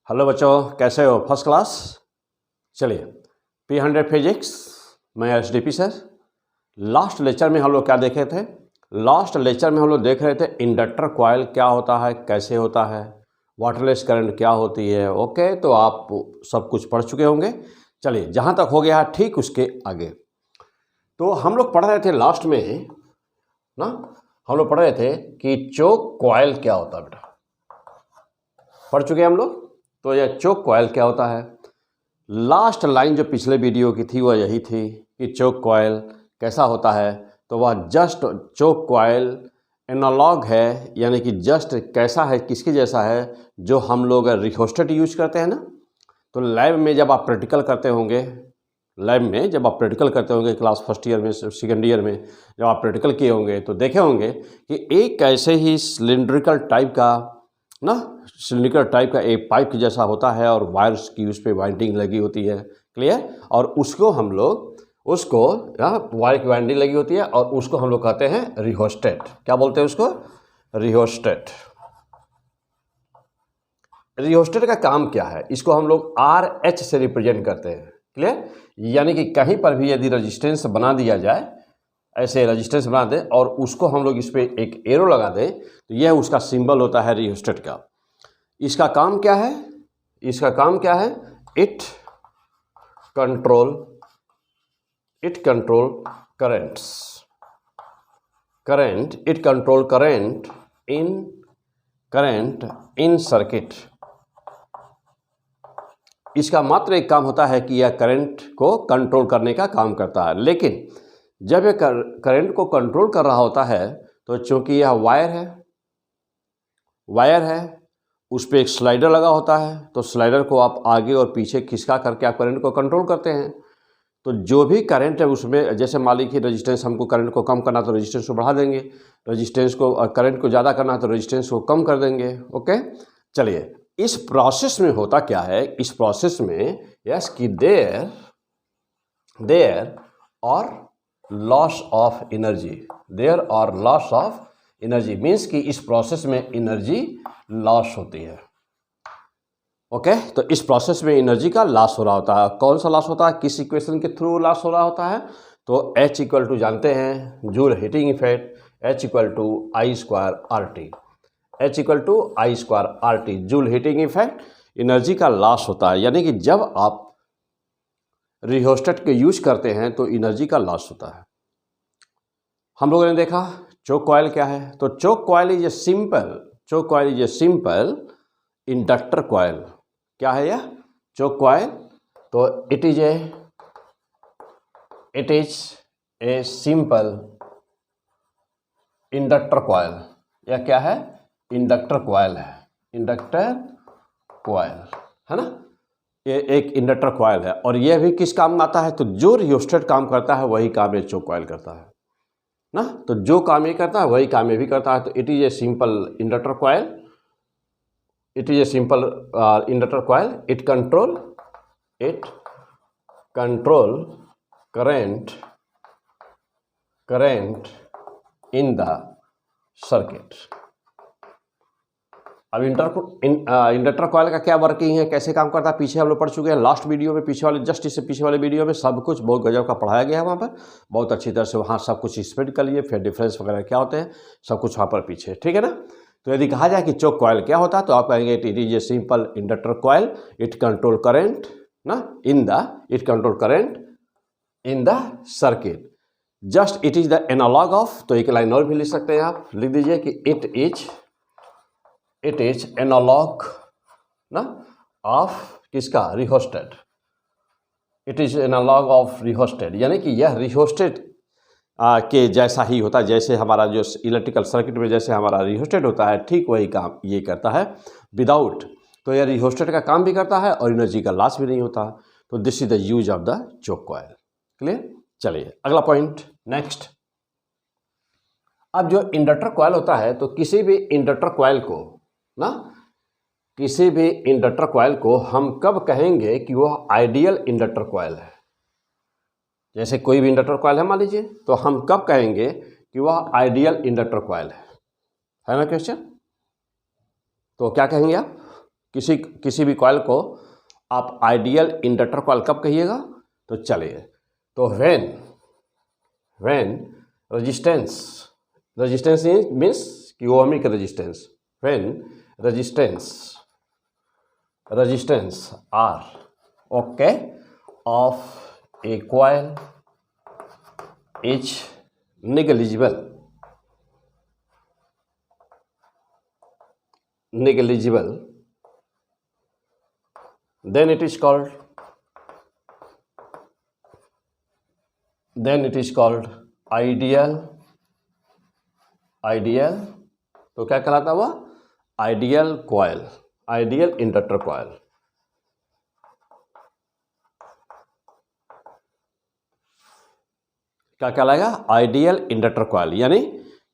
Hello बच्चों, कैसे हो? First class. चलिए, P100 फिजिक्स, मैं एसडीपी सर। लास्ट लेक्चर में हम लोग क्या देखे थे? लास्ट लेक्चर में हम लोग देख रहे थे इंडक्टर कॉइल क्या होता है, कैसे होता है, वाटरलेस करंट क्या होती है। ओके, तो आप सब कुछ पढ़ चुके होंगे। चलिए, जहाँ तक हो गया ठीक उसके आगे तो हम लोग पढ़ रहे थे लास्ट में ना, हम लोग पढ़ रहे थे कि चोक कॉइल क्या होता है। बेटा पढ़ चुके हैं हम लोग। तो यह चोक कॉइल क्या होता है? लास्ट लाइन जो पिछले वीडियो की थी वह यही थी कि चोक कॉइल कैसा होता है। तो वह जस्ट चोक कॉइल एनालॉग है, यानी कि जस्ट कैसा है, किसके जैसा है, जो हम लोग रिहोस्टेट यूज करते हैं ना। तो लैब में जब आप प्रैक्टिकल करते होंगे, क्लास फर्स्ट ईयर में, सेकेंड ईयर में जब आप प्रैक्टिकल किए होंगे तो देखे होंगे कि एक ऐसे ही सिलिंड्रिकल टाइप का एक पाइप के जैसा होता है और वायर्स की उस पर वाइंडिंग लगी होती है। क्लियर? और उसको हम लोग वायर की वाइंडिंग लगी होती है और उसको हम लोग कहते हैं रिहोस्टेट। क्या बोलते हैं उसको? रिहोस्टेट। रिहोस्टेट का काम क्या है? इसको हम लोग RH से रिप्रेजेंट करते हैं। क्लियर? यानी कि कहीं पर भी यदि रेजिस्टेंस बना दिया जाए, ऐसे रेजिस्टेंस बना दें और उसको हम लोग इस पर एक एरो लगा दें, तो यह उसका सिंबल होता है रिहोस्टेट का। इसका काम क्या है? It control current in circuit. इसका मात्र एक काम होता है कि यह करंट को कंट्रोल करने का काम करता है। लेकिन जब यह करंट को कंट्रोल कर रहा होता है तो चूंकि यह वायर है, उस पर एक स्लाइडर लगा होता है, तो स्लाइडर को आप आगे और पीछे खिसका करके आप करंट को कंट्रोल करते हैं। तो जो भी करंट है उसमें, जैसे मान लीजिए रेजिस्टेंस, हमको करंट को कम करना तो रेजिस्टेंस को बढ़ा देंगे, करंट को ज़्यादा करना तो रेजिस्टेंस को कम कर देंगे। ओके, चलिए, इस प्रोसेस में होता क्या है? इस प्रोसेस में यस कि देयर और लॉस ऑफ एनर्जी मीन्स कि इस प्रोसेस में एनर्जी लॉस होती है। ओके, तो इस प्रोसेस में एनर्जी का लॉस हो रहा होता है। कौन सा लॉस होता है? किस इक्वेशन के थ्रू लॉस हो रहा होता है? तो H इक्वल टू जानते हैं, joule heating effect, H equal to I square RT, joule heating effect, energy का लॉस होता है। यानी कि जब आप रिहोस्टेट के यूज करते हैं तो एनर्जी का लॉस होता है। हम लोगों ने देखा चोक कॉइल क्या है। तो choke coil is a simple inductor coil. क्या है यह चोक कॉइल? तो it is a simple inductor coil. यह क्या है? इंडक्टर कॉइल है ना। ये एक इंडक्टर कॉइल है और यह भी किस काम में आता है? तो जो रिहोस्टेट काम करता है वही काम ये चोक कॉइल करता है ना। तो जो काम ये करता है वही काम ये भी करता है। तो it is a simple inductor coil. It control current in the circuit. अब इंडक्टर कॉइल का क्या वर्किंग है, कैसे काम करता है, पीछे हम लोग पढ़ चुके हैं लास्ट वीडियो में। इससे पीछे वाले वीडियो में सब कुछ बहुत गजब का पढ़ाया गया है। वहाँ पर बहुत अच्छी तरह से वहाँ सब कुछ एक्सप्लेन कर लिए, फिर डिफरेंस वगैरह क्या होते हैं सब कुछ वहाँ पर पीछे, ठीक है ना। तो यदि कहा जाए कि चोक कॉइल क्या होता है तो आप कहेंगे it is a simple inductor coil, it control current in the circuit. Just it is the analog of, तो एक लाइन और भी लिख सकते हैं आप, लिख दीजिए कि इट इज एनालॉग ना ऑफ किसका? Rheostat. It is analog of rheostat, यानी कि यह रिहोस्टेट के जैसा ही होता है। जैसे हमारा जो इलेक्ट्रिकल सर्किट में जैसे हमारा रिहोस्टेट होता है, ठीक वही काम ये करता है विदाउट। तो यह रिहोस्टेट का काम भी करता है और एनर्जी का लॉस भी नहीं होता। तो this is the use of the choke coil. Clear? चलिए अगला पॉइंट, नेक्स्ट। अब जो इंडक्टर कॉइल होता है, तो किसी भी इंडक्टर कॉइल को हम कब कहेंगे कि वह आइडियल इंडक्टर कॉइल है? जैसे कोई भी इंडक्टर कॉइल है मान लीजिए, तो हम कब कहेंगे कि वह आइडियल इंडक्टर कॉइल है ना क्वेश्चन? तो क्या कहेंगे आप किसी भी कॉइल को आप आइडियल इंडक्टर कॉइल कब कहिएगा? तो चलिए, तो व्हेन रेजिस्टेंस मीन्स कि ohmic resistance, when resistance R okay of A coil is negligible, then it is called ideal, तो क्या कहलाता हुआ? Ideal coil, ideal inductor coil. क्या कहलाएगा? आइडियल इंडक्टर कॉइल, यानी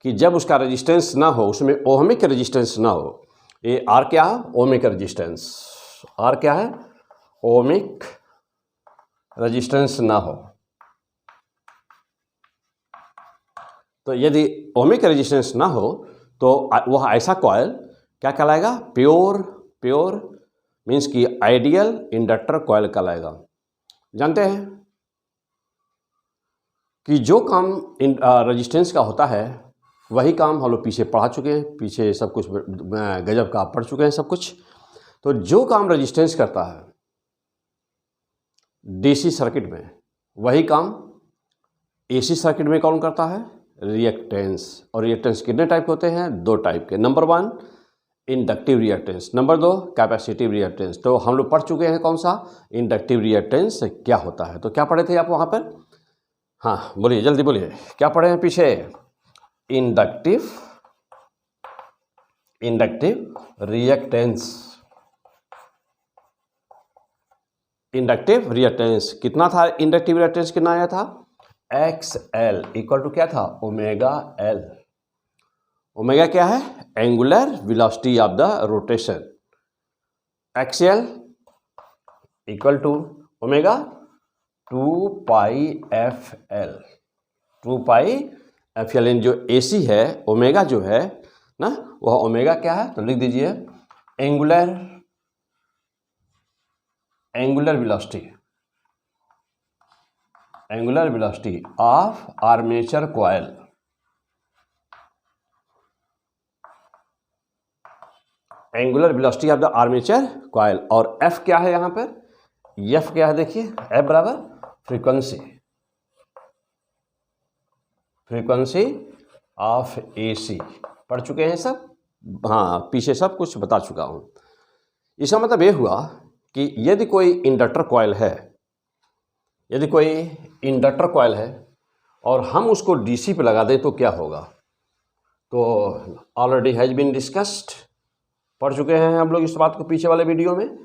कि जब उसका रेजिस्टेंस ना हो, उसमें ओहमिक रेजिस्टेंस ना हो। ये आर क्या है? Ohmic resistance. आर क्या है? ओहमिक रेजिस्टेंस ना हो। तो यदि ओहमिक रेजिस्टेंस ना हो तो वह ऐसा कॉइल क्या कहलाएगा? प्योर मीन्स कि आइडियल इंडक्टर कॉइल कहलाएगा। जानते हैं कि जो काम रेजिस्टेंस का होता है वही काम हम लोग पीछे पढ़ा चुके हैं, पीछे सब कुछ गजब का पढ़ चुके हैं सब कुछ। तो जो काम रेजिस्टेंस करता है डीसी सर्किट में, वही काम एसी सर्किट में कौन करता है? रिएक्टेंस। और रिएक्टेंस कितने टाइप होते हैं? 2 टाइप के। Number 1 inductive reactance, number 2 capacitive reactance. तो हम लोग पढ़ चुके हैं कौन सा? इंडक्टिव रिएक्टेंस क्या होता है। तो क्या पढ़े थे आप वहाँ पर? हाँ बोलिए, जल्दी बोलिए, क्या पढ़े हैं पीछे? Inductive reactance. इंडक्टिव रिएक्टेंस कितना था? इंडक्टिव रिएक्टेंस कितना आया था? XL इक्वल टू क्या था? Omega L। ओमेगा क्या है? Angular velocity of the rotation. XL equal to omega 2 pi FL। 2 pi FL इन जो AC है, ओमेगा जो है ना, वह ओमेगा क्या है? तो लिख दीजिए angular velocity of armature coil. Angular velocity of the armature coil. और F क्या है यहाँ पर? F क्या है? देखिए F बराबर फ्रीक्वेंसी ऑफ AC। पढ़ चुके हैं सब? हाँ, पीछे सब कुछ बता चुका हूँ। इसका मतलब ये हुआ कि यदि कोई इंडक्टर कॉइल है और हम उसको DC पे लगा दें तो क्या होगा? तो ऑलरेडी हैज बीन डिस्कस्ड, पढ़ चुके हैं हम लोग इस बात को पीछे वाले वीडियो में।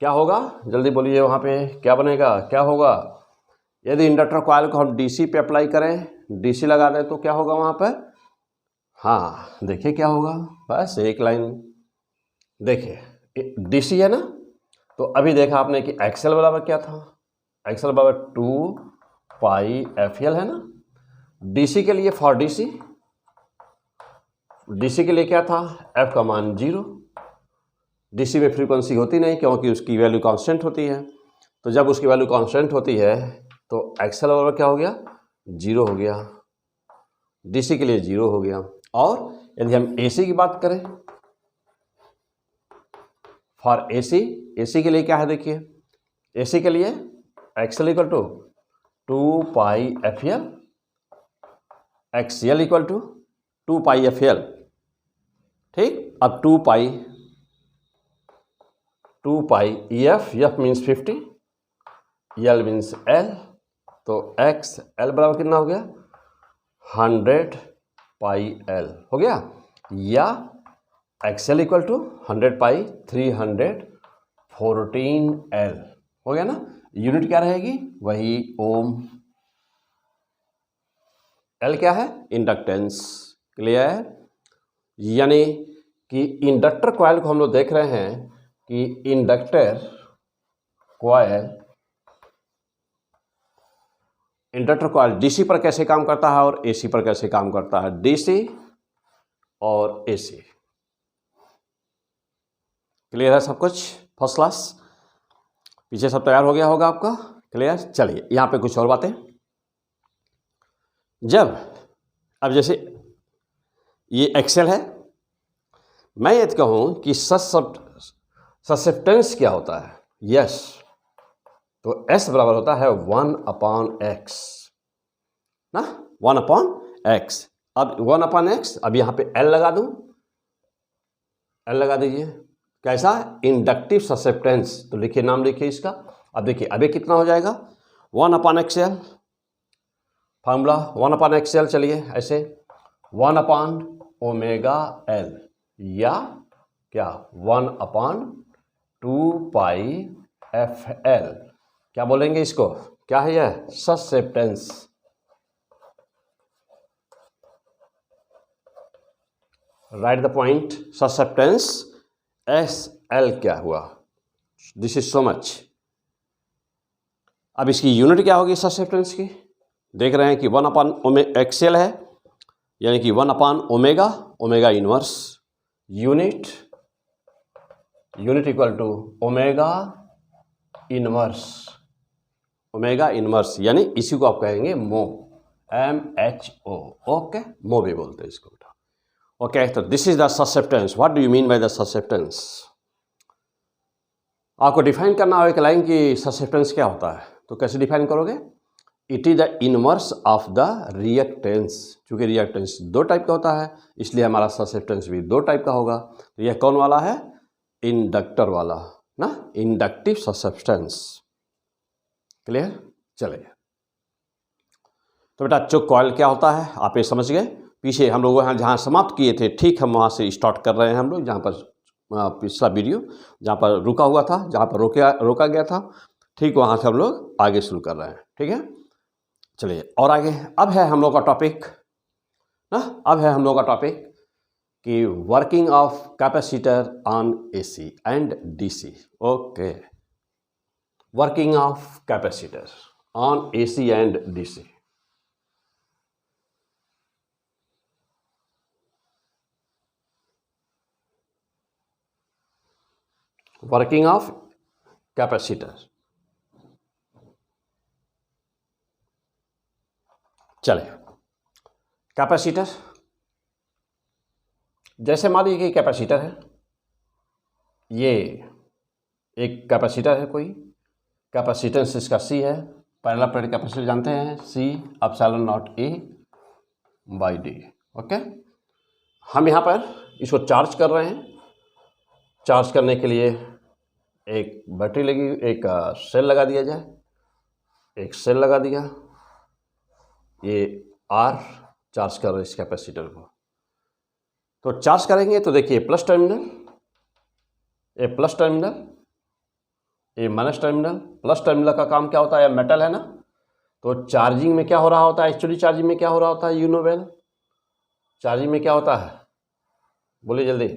क्या होगा? जल्दी बोलिए, वहाँ पे क्या बनेगा? क्या होगा? यदि इंडक्टर कॉइल को हम DC पे अप्लाई करें, DC लगा दें तो क्या होगा वहाँ पर? हाँ देखिए क्या होगा, बस एक लाइन देखिए, DC है ना। तो अभी देखा आपने कि XL बराबर क्या था? XL बराबर 2 पाई FL है ना। DC के लिए, फॉर DC के लिए क्या था? F का मान 0। DC में फ्रीक्वेंसी होती नहीं क्योंकि उसकी वैल्यू कांस्टेंट होती है। तो जब उसकी वैल्यू कांस्टेंट होती है तो XL बराबर क्या हो गया? 0 हो गया। DC के लिए 0 हो गया। और यदि हम AC की बात करें, फॉर AC के लिए क्या है? देखिए AC के लिए XL equal to 2 pi FL, XL equal to 2 pi FL। ठीक, अब 2 पाई EF means 50, L means L। तो XL बराबर कितना हो गया? 100 पाई L हो गया। या XL equal to 100 pi 314 L हो गया ना। यूनिट क्या रहेगी? वही ओम। L क्या है? इंडक्टेंस। क्लियर? यानी कि इंडक्टर कॉइल को हम लोग देख रहे हैं कि इंडक्टर कॉइल DC पर कैसे काम करता है और AC पर कैसे काम करता है। DC और AC। क्लियर है सब कुछ? फर्स्ट क्लास, पीछे सब तैयार हो गया होगा आपका? क्लियर? चलिए यहाँ पे कुछ और बातें। अब जैसे ये एक्सेल है, मैं ये कहूँ कि ससेप्टेंस क्या होता है? यस, तो S बराबर होता है 1/x ना, 1/x। अब 1/x, अब यहाँ पे L लगा दूँ, L लगा दीजिए। कैसा? Inductive susceptance. तो लिखिए, नाम लिखिए इसका। अब देखिए अब ये कितना हो जाएगा? 1/XL, formula 1/XL। चलिए ऐसे 1/ωL या क्या 1/2πfL, क्या बोलेंगे इसको? क्या है यह? Susceptance. Right the point, susceptance SL क्या हुआ? This is so much. अब इसकी यूनिट क्या होगी ससेप्टेंस की? देख रहे हैं कि 1/XL है, यानी कि 1/ओमेगा, omega inverse, unit equal to omega inverse, यानी इसी को आप कहेंगे मो, MHO। ओके, मो भी बोलते हैं इसको बेटा। ओके, तो this is the susceptance. What do you mean by the susceptance? आपको डिफाइन करना हो एक लाइन की ससेप्टेंस क्या होता है, तो कैसे डिफाइन करोगे? It is the inverse of the reactance. चूंकि रिएक्टेंस दो टाइप का होता है, इसलिए हमारा ससेप्टेंस भी दो टाइप का होगा। तो यह कौन वाला है? इंडक्टर वाला ना, इंडक्टिव ससेप्टेंस। क्लियर? चलिए, तो बेटा चुक कॉइल क्या होता है आप ये समझ गए। पीछे हम लोग वहाँ जहाँ समाप्त किए थे, ठीक हम वहाँ से स्टार्ट कर रहे हैं हम लोग, जहाँ पर पिछला वीडियो जहाँ पर रुका हुआ था, जहाँ पर रोका गया था, ठीक वहाँ से हम लोग आगे शुरू कर रहे हैं। ठीक है, चलिए और आगे। अब है हम लोग का टॉपिक ना, अब है हम लोग का टॉपिक कि working of capacitor on AC and DC। Okay, working of capacitor on AC and DC। Working of capacitor. चलिए, कैपेसिटर, जैसे मान लीजिए कि कैपेसिटर है, ये एक कैपेसिटर है, कोई कैपेसिटेंस इसका C है। पहला प्लेट कैपेसिटर जानते हैं, C/0A/d। ओके, हम यहाँ पर इसको चार्ज कर रहे हैं। चार्ज करने के लिए एक बैटरी लगी, एक सेल लगा दिया जाए, एक सेल लगा दिया, ये R चार्ज कर रहे हैं इस कैपेसिटर को। तो चार्ज करेंगे तो देखिए प्लस टर्मिनल, ये प्लस टर्मिनल, ये माइनस टर्मिनल। प्लस टर्मिनल का काम क्या होता है? मेटल है ना, तो चार्जिंग में क्या हो रहा होता है? एक्चुअली चार्जिंग में क्या हो रहा होता है? यू नो वेल, चार्जिंग में क्या होता है? बोलिए जल्दी।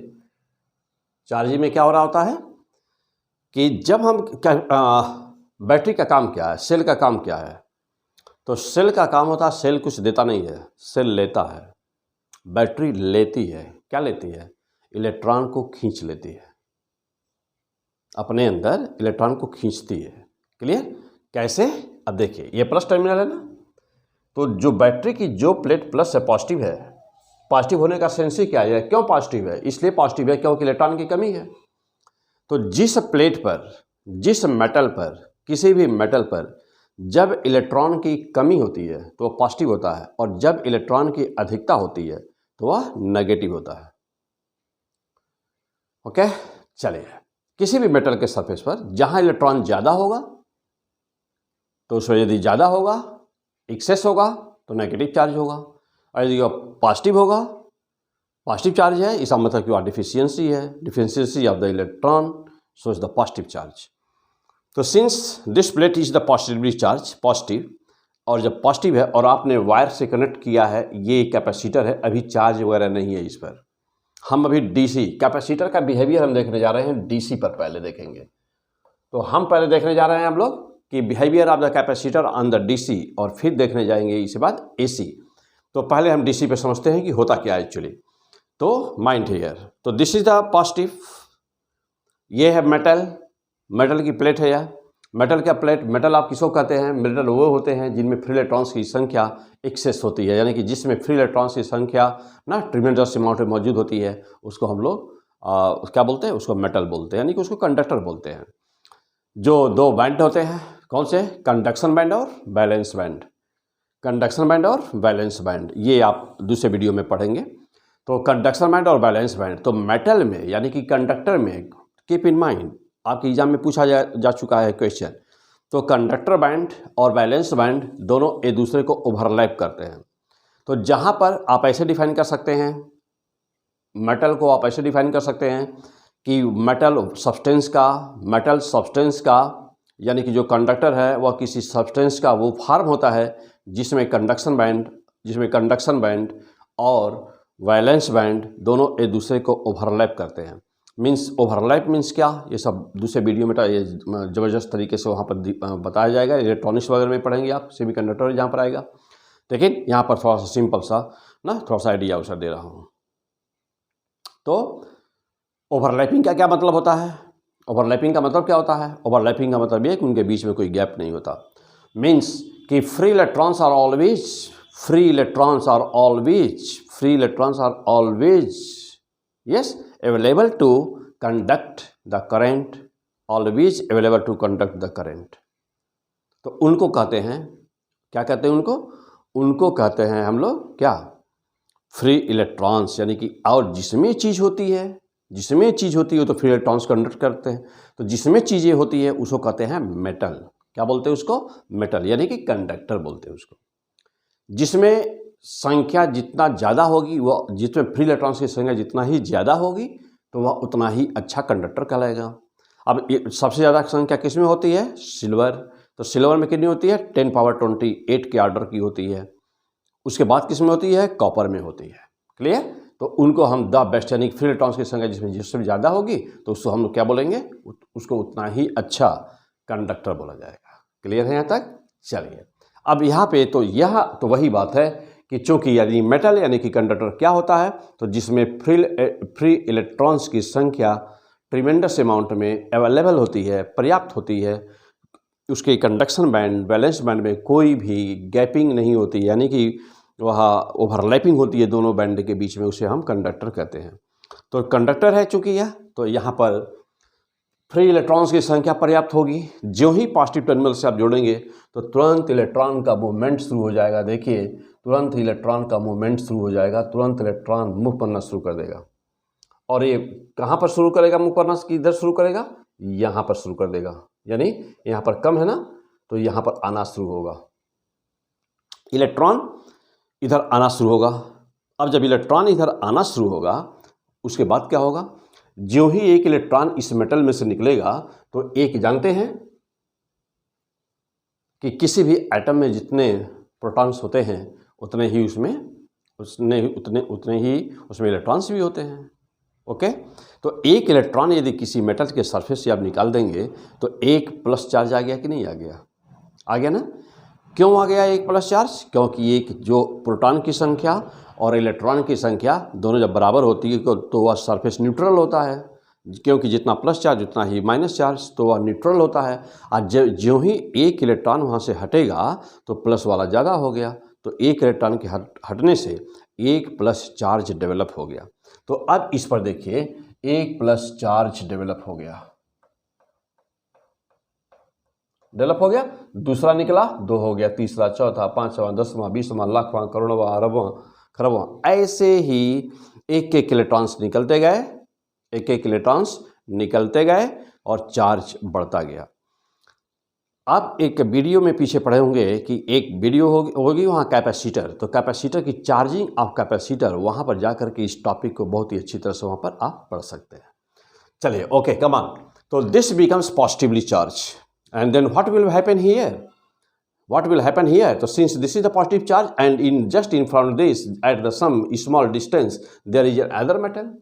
चार्जिंग में क्या हो रहा होता है कि जब हम बैटरी का काम क्या है, सेल का काम क्या है? तो सेल का काम होता है, सेल कुछ देता नहीं है, सेल लेता है। बैटरी लेती है, क्या लेती है? इलेक्ट्रॉन को खींच लेती है, अपने अंदर इलेक्ट्रॉन को खींचती है। क्लियर? कैसे? अब देखिए ये प्लस टर्मिनल है ना, तो जो बैटरी की जो प्लेट प्लस है, पॉजिटिव है, पॉजिटिव होने का सेंस ही क्या है? क्यों पॉजिटिव है? इसलिए पॉजिटिव है क्योंकि इलेक्ट्रॉन की कमी है। तो जिस प्लेट पर, जिस मेटल पर, किसी भी मेटल पर जब इलेक्ट्रॉन की कमी होती है तो वह पॉजिटिव होता है, और जब इलेक्ट्रॉन की अधिकता होती है तो वह नेगेटिव होता है। ओके, चलिए, किसी भी मेटल के सरफेस पर जहां इलेक्ट्रॉन ज़्यादा होगा तो उसमें यदि ज़्यादा होगा, एक्सेस होगा, तो नेगेटिव चार्ज होगा, और यदि पॉजिटिव होगा, पॉजिटिव चार्ज है, इसका मतलब कि वह डिफिशियंसी है, deficiency of the electron, so is the positive charge. तो since this plate is the positively charge, positive, और जब पॉजिटिव है और आपने वायर से कनेक्ट किया है, ये कैपेसिटर है, अभी चार्ज वगैरह नहीं है इस पर। हम अभी DC कैपेसिटर का बिहेवियर हम देखने जा रहे हैं, DC पर पहले देखेंगे। तो हम पहले देखने जा रहे हैं हम लोग कि behaviour of the capacitor on the DC, और फिर देखने जाएंगे इसके बाद AC। तो पहले हम DC पे समझते हैं कि होता क्या है एक्चुअली। तो माइंड हियर, तो दिस इज द पॉजिटिव, ये है मेटल, मेटल की प्लेट है यह। मेटल का प्लेट, मेटल आप किसको कहते हैं? मेटल वो होते हैं जिनमें फ्री इलेक्ट्रॉन्स की संख्या एक्सेस होती है, यानी कि जिसमें फ्री इलेक्ट्रॉन्स की संख्या ना ट्रिमेंडस अमाउंट में मौजूद होती है, उसको हम लोग क्या बोलते हैं? उसको मेटल बोलते हैं, यानी कि उसको कंडक्टर बोलते हैं। जो दो बैंड होते हैं, कौन से? कंडक्शन बैंड और बैलेंस बैंड। कंडक्शन बैंड और बैलेंस बैंड, ये आप दूसरे वीडियो में पढ़ेंगे। तो कंडक्शन बैंड और बैलेंस बैंड, तो मेटल में यानी कि कंडक्टर में, कीप इन माइंड, आपके एग्जाम में पूछा जा चुका है क्वेश्चन। तो कंडक्टर बैंड और बैलेंस बैंड दोनों एक दूसरे को ओवरलैप करते हैं। तो जहाँ पर आप ऐसे डिफाइन कर सकते हैं, मेटल को आप ऐसे डिफाइन कर सकते हैं कि मेटल सब्सटेंस का यानी कि जो कंडक्टर है वह किसी सब्सटेंस का वो फॉर्म होता है जिसमें कंडक्शन बैंड और वैलेंस बैंड दोनों एक दूसरे को ओवरलैप करते हैं। मीन्स ओवरलैप मीन्स क्या, ये सब दूसरे वीडियो में ये ज़बरदस्त तरीके से वहाँ पर बताया जाएगा। इलेक्ट्रॉनिक्स वगैरह में पढ़ेंगे आप, सेमीकंडक्टर जहाँ पर आएगा। लेकिन यहाँ पर थोड़ा सा सिंपल सा ना थोड़ा सा आइडिया उसे दे रहा हूँ। तो ओवरलैपिंग का क्या मतलब होता है? ओवरलैपिंग का मतलब क्या होता है? ओवरलैपिंग का मतलब ये है कि उनके बीच में कोई गैप नहीं होता। मीन्स कि free electrons are always yes available to conduct the current, always available to conduct the current। तो उनको कहते हैं, क्या कहते हैं उनको कहते हैं हम लोग क्या? फ्री इलेक्ट्रॉन्स, यानी कि और जिसमें चीज़ होती है तो फ्री इलेक्ट्रॉन्स कंडक्ट करते हैं। तो जिसमें चीज़ें होती है उसको कहते हैं मेटल। क्या बोलते हैं उसको? मेटल, यानी कि कंडक्टर बोलते हैं उसको। जिसमें संख्या जितना ज़्यादा होगी, वो जिसमें फ्री इलेक्ट्रॉन्स की संख्या जितना ही ज़्यादा होगी तो वह उतना ही अच्छा कंडक्टर कहलाएगा। अब सबसे ज़्यादा संख्या किस में होती है? सिल्वर। तो सिल्वर में कितनी होती है? 10⁻28 के ऑर्डर की होती है। उसके बाद किस में होती है? कॉपर में होती है। क्लियर? तो उनको हम द बेस्ट, यानी फ्री इलेक्ट्रॉन्स की संख्या जिसमें ज़्यादा होगी तो उसको हम लोग क्या बोलेंगे? उसको उतना ही अच्छा कंडक्टर बोला जाएगा। क्लियर है यहाँ तक? चलिए, अब यहाँ पे तो वही बात है कि चूँकि यदि मेटल यानी कि कंडक्टर क्या होता है, तो जिसमें फ्री इलेक्ट्रॉन्स की संख्या ट्रिमेंडस अमाउंट में अवेलेबल होती है, पर्याप्त होती है, उसके कंडक्शन बैंड बैलेंस बैंड में कोई भी गैपिंग नहीं होती, यानी कि वहाँ ओवरलैपिंग होती है दोनों बैंड के बीच में, उसे हम कंडक्टर कहते हैं। तो कंडक्टर है चूँकि यह, तो यहाँ पर फ्री इलेक्ट्रॉन्स की संख्या पर्याप्त होगी। जो ही पॉजिटिव टर्मिनल से आप जोड़ेंगे तो तुरंत इलेक्ट्रॉन का मूवमेंट शुरू हो जाएगा। देखिए, तुरंत इलेक्ट्रॉन का मूवमेंट शुरू हो जाएगा, तुरंत इलेक्ट्रॉन मूव करना शुरू कर देगा। और ये कहाँ पर शुरू करेगा मूव करना? किधर शुरू करेगा? यहाँ पर शुरू कर देगा, यानी यहाँ पर कम है ना, तो यहाँ पर आना शुरू होगा, इलेक्ट्रॉन इधर आना शुरू होगा। अब जब इलेक्ट्रॉन इधर आना शुरू होगा, उसके बाद क्या होगा? जो ही एक इलेक्ट्रॉन इस मेटल में से निकलेगा तो एक जानते हैं कि किसी भी एटम में जितने प्रोटॉन्स होते हैं उतने ही उसमें इलेक्ट्रॉन्स भी होते हैं। ओके, तो एक इलेक्ट्रॉन यदि किसी मेटल के सरफेस से आप निकाल देंगे तो एक प्लस चार्ज आ गया कि नहीं आ गया? आ गया ना। क्यों आ गया एक प्लस चार्ज? क्योंकि एक जो प्रोटॉन की संख्या और इलेक्ट्रॉन की संख्या दोनों जब बराबर होती है तो वह सरफेस न्यूट्रल होता है, क्योंकि जितना प्लस चार्ज उतना ही माइनस चार्ज, तो वह न्यूट्रल होता है। और जो ही एक इलेक्ट्रॉन वहाँ से हटेगा तो प्लस वाला ज़्यादा हो गया, तो एक इलेक्ट्रॉन के हटने से एक प्लस चार्ज डेवलप हो गया। तो अब इस पर देखिए, एक प्लस चार्ज डेवलप हो गया, दूसरा निकला, 2 हो गया, तीसरा, चौथा, 5वां, 10वां, 20वां, लाखवां, करोड़वां, अरबवां, खरबवां, ऐसे ही एक एक इलेक्ट्रॉन्स निकलते गए और चार्ज बढ़ता गया। आप एक वीडियो में पीछे पढ़े होंगे कि एक वीडियो होगी वहाँ कैपेसिटर, तो कैपेसिटर की चार्जिंग ऑफ कैपेसिटर, वहाँ पर जाकर के इस टॉपिक को बहुत ही अच्छी तरह से वहाँ पर आप पढ़ सकते हैं। चलिए, ओके, कम ऑन। तो this becomes positively charge and then what will happen here? So since this is the positive charge and just in front of this at the some small distance there is another metal,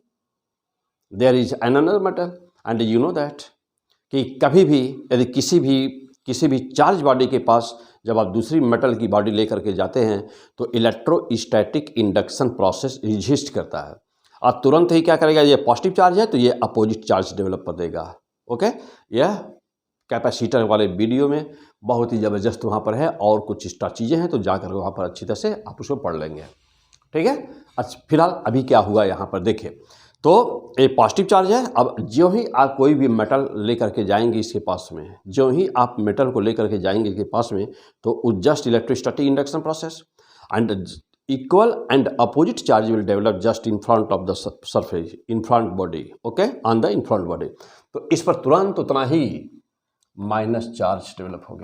and you know that कि कभी भी यदि किसी भी charge body के पास जब आप दूसरी मेटल की बॉडी लेकर के जाते हैं तो इलेक्ट्रोस्टैटिक इंडक्शन प्रोसेस एग्जिस्ट करता है। और तुरंत ही क्या करेगा, ये पॉजिटिव चार्ज है तो ये अपोजिट चार्ज डेवलप कर देगा। ओके, यह कैपेसिटर वाले वीडियो में बहुत ही ज़बरदस्त वहाँ पर है, और कुछ एक्स्ट्रा चीज़ें हैं तो जाकर वहाँ पर अच्छी तरह से आप उसको पढ़ लेंगे। ठीक है, अच्छा फिलहाल अभी क्या हुआ यहाँ पर देखिए, तो ये पॉजिटिव चार्ज है। अब जो ही आप कोई भी मेटल लेकर के जाएंगे इसके पास में, जो ही आप मेटल को लेकर के जाएंगे इसके पास में, तो just electrostatic induction process and equal and opposite charge will develop just in front of the surface, in front body, okay, on the in front body। तो इस पर तुरंत उतना ही माइनस चार्ज डेवलप हो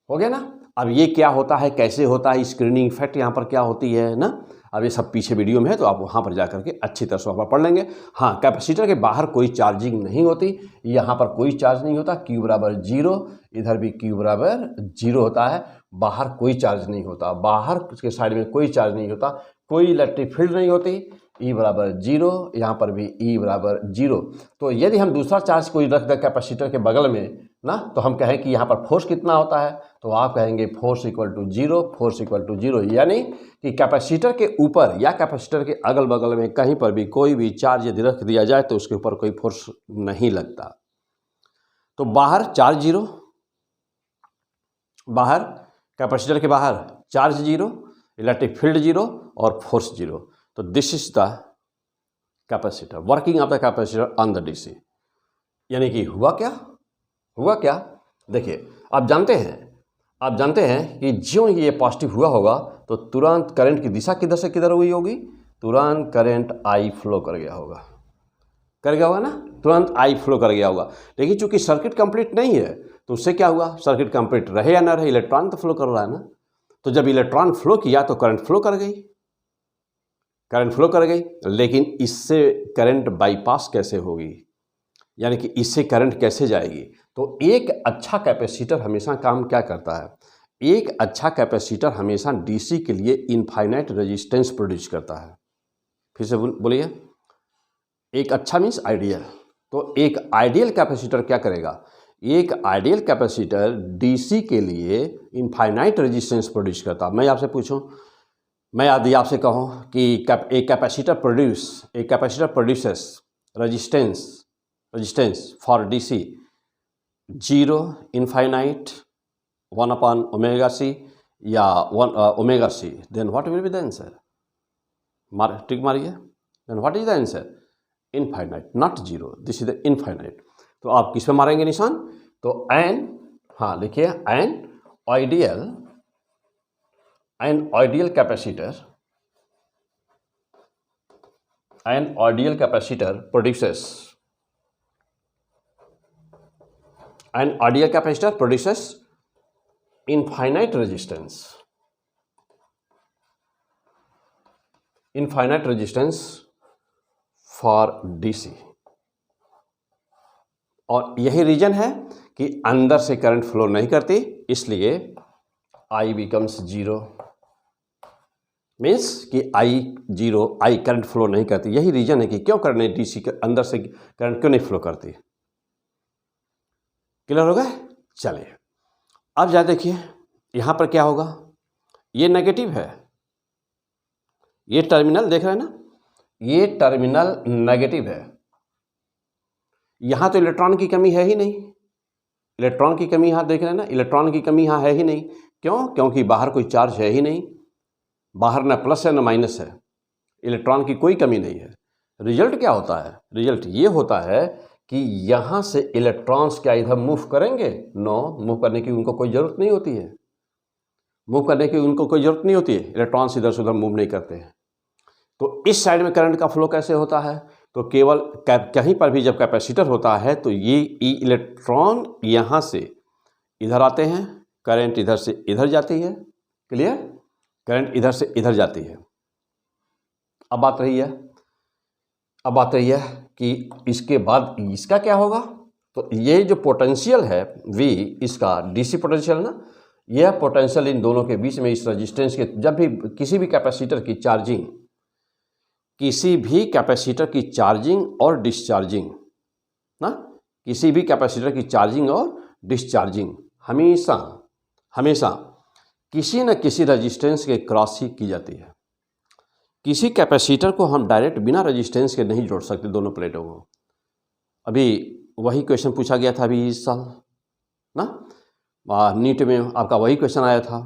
गया ना। अब ये क्या होता है, कैसे होता है, स्क्रीनिंग इफेक्ट यहाँ पर क्या होती है ना, अब ये सब पीछे वीडियो में है तो आप वहाँ पर जाकर के अच्छी तरह से वहाँ पर पढ़ लेंगे। हाँ, कैपेसिटर के बाहर कोई चार्जिंग नहीं होती, यहाँ पर कोई चार्ज नहीं होता, Q बराबर 0, इधर भी Q बराबर 0 होता है, बाहर कोई चार्ज नहीं होता, बाहर के साइड में कोई चार्ज नहीं होता, कोई इलेक्ट्रिक फील्ड नहीं होती, E बराबर 0, यहाँ पर भी E बराबर 0। तो यदि हम दूसरा चार्ज कोई रख दें कैपेसिटर के बगल में ना, तो हम कहें कि यहाँ पर फोर्स कितना होता है, तो आप कहेंगे force equal to 0, force equal to 0, यानी कि कैपेसिटर के ऊपर या कैपेसिटर के अगल बगल में कहीं पर भी कोई भी चार्ज यदि रख दिया जाए तो उसके ऊपर कोई फोर्स नहीं लगता। तो बाहर चार्ज 0, बाहर कैपेसिटर के बाहर चार्ज 0, इलेक्ट्रिक फील्ड 0 और फोर्स 0। तो this is the capacitor, working of the capacitor on the DC. यानी कि हुआ क्या देखिए, आप जानते हैं कि ज्यों ही ये पॉजिटिव हुआ होगा तो तुरंत करंट की दिशा किधर से किधर हुई होगी, तुरंत करंट आई फ्लो कर गया होगा ना, तुरंत आई फ्लो कर गया होगा। लेकिन चूंकि सर्किट कंप्लीट नहीं है तो उससे क्या हुआ, सर्किट कंप्लीट रहे या ना रहे, इलेक्ट्रॉन तो फ्लो कर रहा है ना। तो जब इलेक्ट्रॉन फ्लो किया तो करंट फ्लो कर गई, लेकिन इससे करंट बाईपास कैसे होगी, यानी कि इससे करंट कैसे जाएगी। तो एक अच्छा कैपेसिटर हमेशा काम क्या करता है, एक अच्छा कैपेसिटर हमेशा डीसी के लिए इनफाइनाइट रेजिस्टेंस प्रोड्यूस करता है। फिर से बोलिए, एक अच्छा मीन्स आइडियल। तो एक आइडियल कैपेसिटर क्या करेगा, एक आइडियल कैपेसिटर डीसी के लिए इनफाइनाइट रेजिस्टेंस प्रोड्यूस करता है। मैं आपसे पूछूं, मैं यदि आपसे कहूं कि एक capacitor produces resistance for DC 0, infinite, 1/ωc या 1 ωc, then what will be the answer, tick मारिए, then what is the answer, infinite, not 0, this is the infinite. तो आप किस पे मारेंगे निशान, तो एन, हाँ लिखिए, an ideal capacitor produces infinite resistance for DC. और यही रीजन है कि अंदर से करंट फ्लो नहीं करती, इसलिए I बिकम्स 0, मीन्स कि I करंट फ्लो नहीं करती। यही रीजन है कि क्यों करने डीसी के अंदर से करंट क्यों नहीं फ्लो करती। क्लियर हो गया। चलिए अब जा देखिए, यहाँ पर क्या होगा, ये नेगेटिव है, ये टर्मिनल देख रहे हैं ना, ये टर्मिनल नेगेटिव है, यहाँ तो इलेक्ट्रॉन की कमी है ही नहीं, इलेक्ट्रॉन की कमी यहाँ देख रहे हैं ना, इलेक्ट्रॉन की कमी यहाँ है ही नहीं। क्यों, क्योंकि बाहर कोई चार्ज है ही नहीं, बाहर ना प्लस है ना माइनस है, इलेक्ट्रॉन की कोई कमी नहीं है। रिजल्ट क्या होता है, रिजल्ट ये होता है कि यहाँ से इलेक्ट्रॉन्स क्या इधर मूव करेंगे, नो, मूव करने की उनको कोई ज़रूरत नहीं होती है, इलेक्ट्रॉन्स इधर से उधर मूव नहीं करते हैं। तो इस साइड में करंट का फ्लो कैसे होता है, तो केवल कहीं पर भी जब कैपेसिटर होता है तो ये इलेक्ट्रॉन यहाँ से इधर आते हैं, करंट इधर से इधर जाती है, क्लियर, करंट इधर से इधर जाती है। अब बात रही है कि इसके बाद इसका क्या होगा, तो ये जो पोटेंशियल है V, इसका डीसी पोटेंशियल ना, यह पोटेंशियल इन दोनों के बीच में इस रेजिस्टेंस के, जब भी किसी भी कैपेसिटर की चार्जिंग और डिस्चार्जिंग ना, किसी भी कैपेसिटर की चार्जिंग और डिस्चार्जिंग हमेशा किसी न किसी रेजिस्टेंस के क्रॉस ही की जाती है। किसी कैपेसिटर को हम डायरेक्ट बिना रेजिस्टेंस के नहीं जोड़ सकते दोनों प्लेटों को। अभी वही क्वेश्चन पूछा गया था अभी इस साल ना, नीट में आपका वही क्वेश्चन आया था,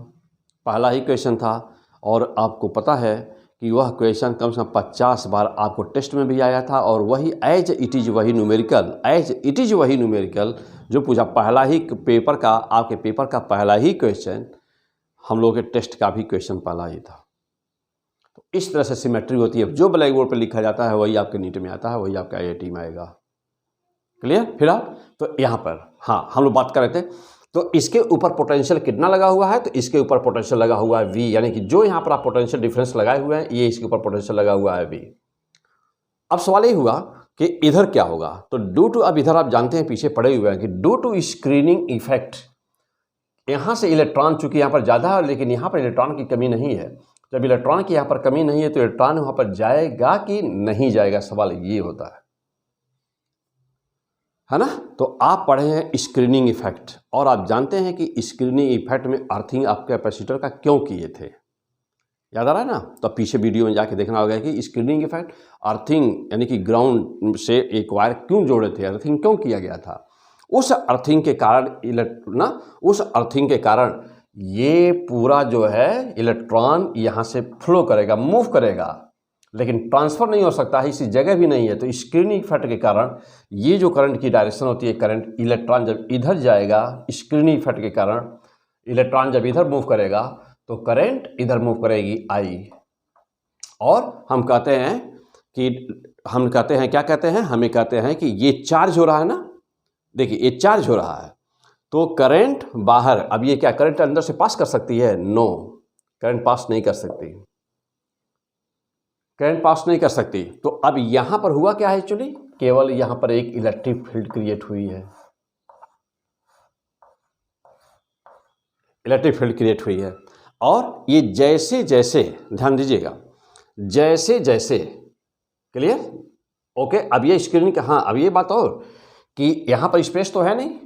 पहला ही क्वेश्चन था। और आपको पता है कि वह क्वेश्चन कम से कम 50 बार आपको टेस्ट में भी आया था, और वही एज इट इज़ वही न्यूमेरिकल जो पूछा, पहला ही पेपर का, आपके पेपर का पहला ही क्वेश्चन हम लोग के टेस्ट का भी क्वेश्चन पहला ही था। तो इस तरह से सिमेट्री होती है, जो ब्लैक बोर्ड पर लिखा जाता है वही आपके नीट में आता है, वही आपके IIT में आएगा। क्लियर? फिर आप तो यहाँ पर हाँ हम लोग बात कर रहे थे, तो इसके ऊपर पोटेंशियल कितना लगा हुआ है, तो इसके ऊपर पोटेंशियल लगा हुआ है V, यानी कि जो यहाँ पर आप पोटेंशियल डिफरेंस लगाए हुए हैं ये इसके ऊपर पोटेंशियल लगा हुआ है V। अब सवाल ये हुआ कि इधर क्या होगा, तो ड्यू टू, अब इधर आप जानते हैं पीछे पड़े हुए हैं कि ड्यू टू स्क्रीनिंग इफेक्ट, यहाँ से इलेक्ट्रॉन चूंकि यहाँ पर ज़्यादा है लेकिन यहाँ पर इलेक्ट्रॉन की कमी नहीं है। जब इलेक्ट्रॉन की यहाँ पर कमी नहीं है तो इलेक्ट्रॉन वहाँ पर जाएगा कि नहीं जाएगा, सवाल ये होता है ना। तो आप पढ़े हैं स्क्रीनिंग इफेक्ट, और आप जानते हैं कि स्क्रीनिंग इफेक्ट में अर्थिंग आप कैपेसिटर का क्यों किए थे, याद आ रहा है ना। तो पीछे वीडियो में जाके देखना होगा कि स्क्रीनिंग इफेक्ट अर्थिंग यानी कि ग्राउंड से एक वायर क्यों जोड़े थे, अर्थिंग क्यों किया गया था। उस अर्थिंग के कारण ये पूरा जो है इलेक्ट्रॉन यहाँ से फ्लो करेगा, मूव करेगा, लेकिन ट्रांसफ़र नहीं हो सकता है, इसी जगह भी नहीं है। तो स्क्रीनिंग इफेक्ट के कारण ये जो करंट की डायरेक्शन होती है, करंट इलेक्ट्रॉन जब इधर जाएगा, स्क्रीनिंग इफेक्ट के कारण इलेक्ट्रॉन जब इधर मूव करेगा तो करंट इधर मूव करेगी I। और हम कहते हैं क्या कहते हैं, हमें कहते हैं कि ये चार्ज हो रहा है ना, देखिए ये चार्ज हो रहा है, तो करंट बाहर, अब ये क्या करंट अंदर से पास कर सकती है? नो, करंट पास नहीं कर सकती, करंट पास नहीं कर सकती। तो अब यहाँ पर हुआ क्या है, एक्चुअली केवल यहाँ पर एक इलेक्ट्रिक फील्ड क्रिएट हुई है, इलेक्ट्रिक फील्ड क्रिएट हुई है। और ये जैसे जैसे, ध्यान दीजिएगा, जैसे जैसे, क्लियर, ओके। अब ये स्क्रीनिंग का, हाँ अब ये बात और कि यहाँ पर स्पेस तो है नहीं,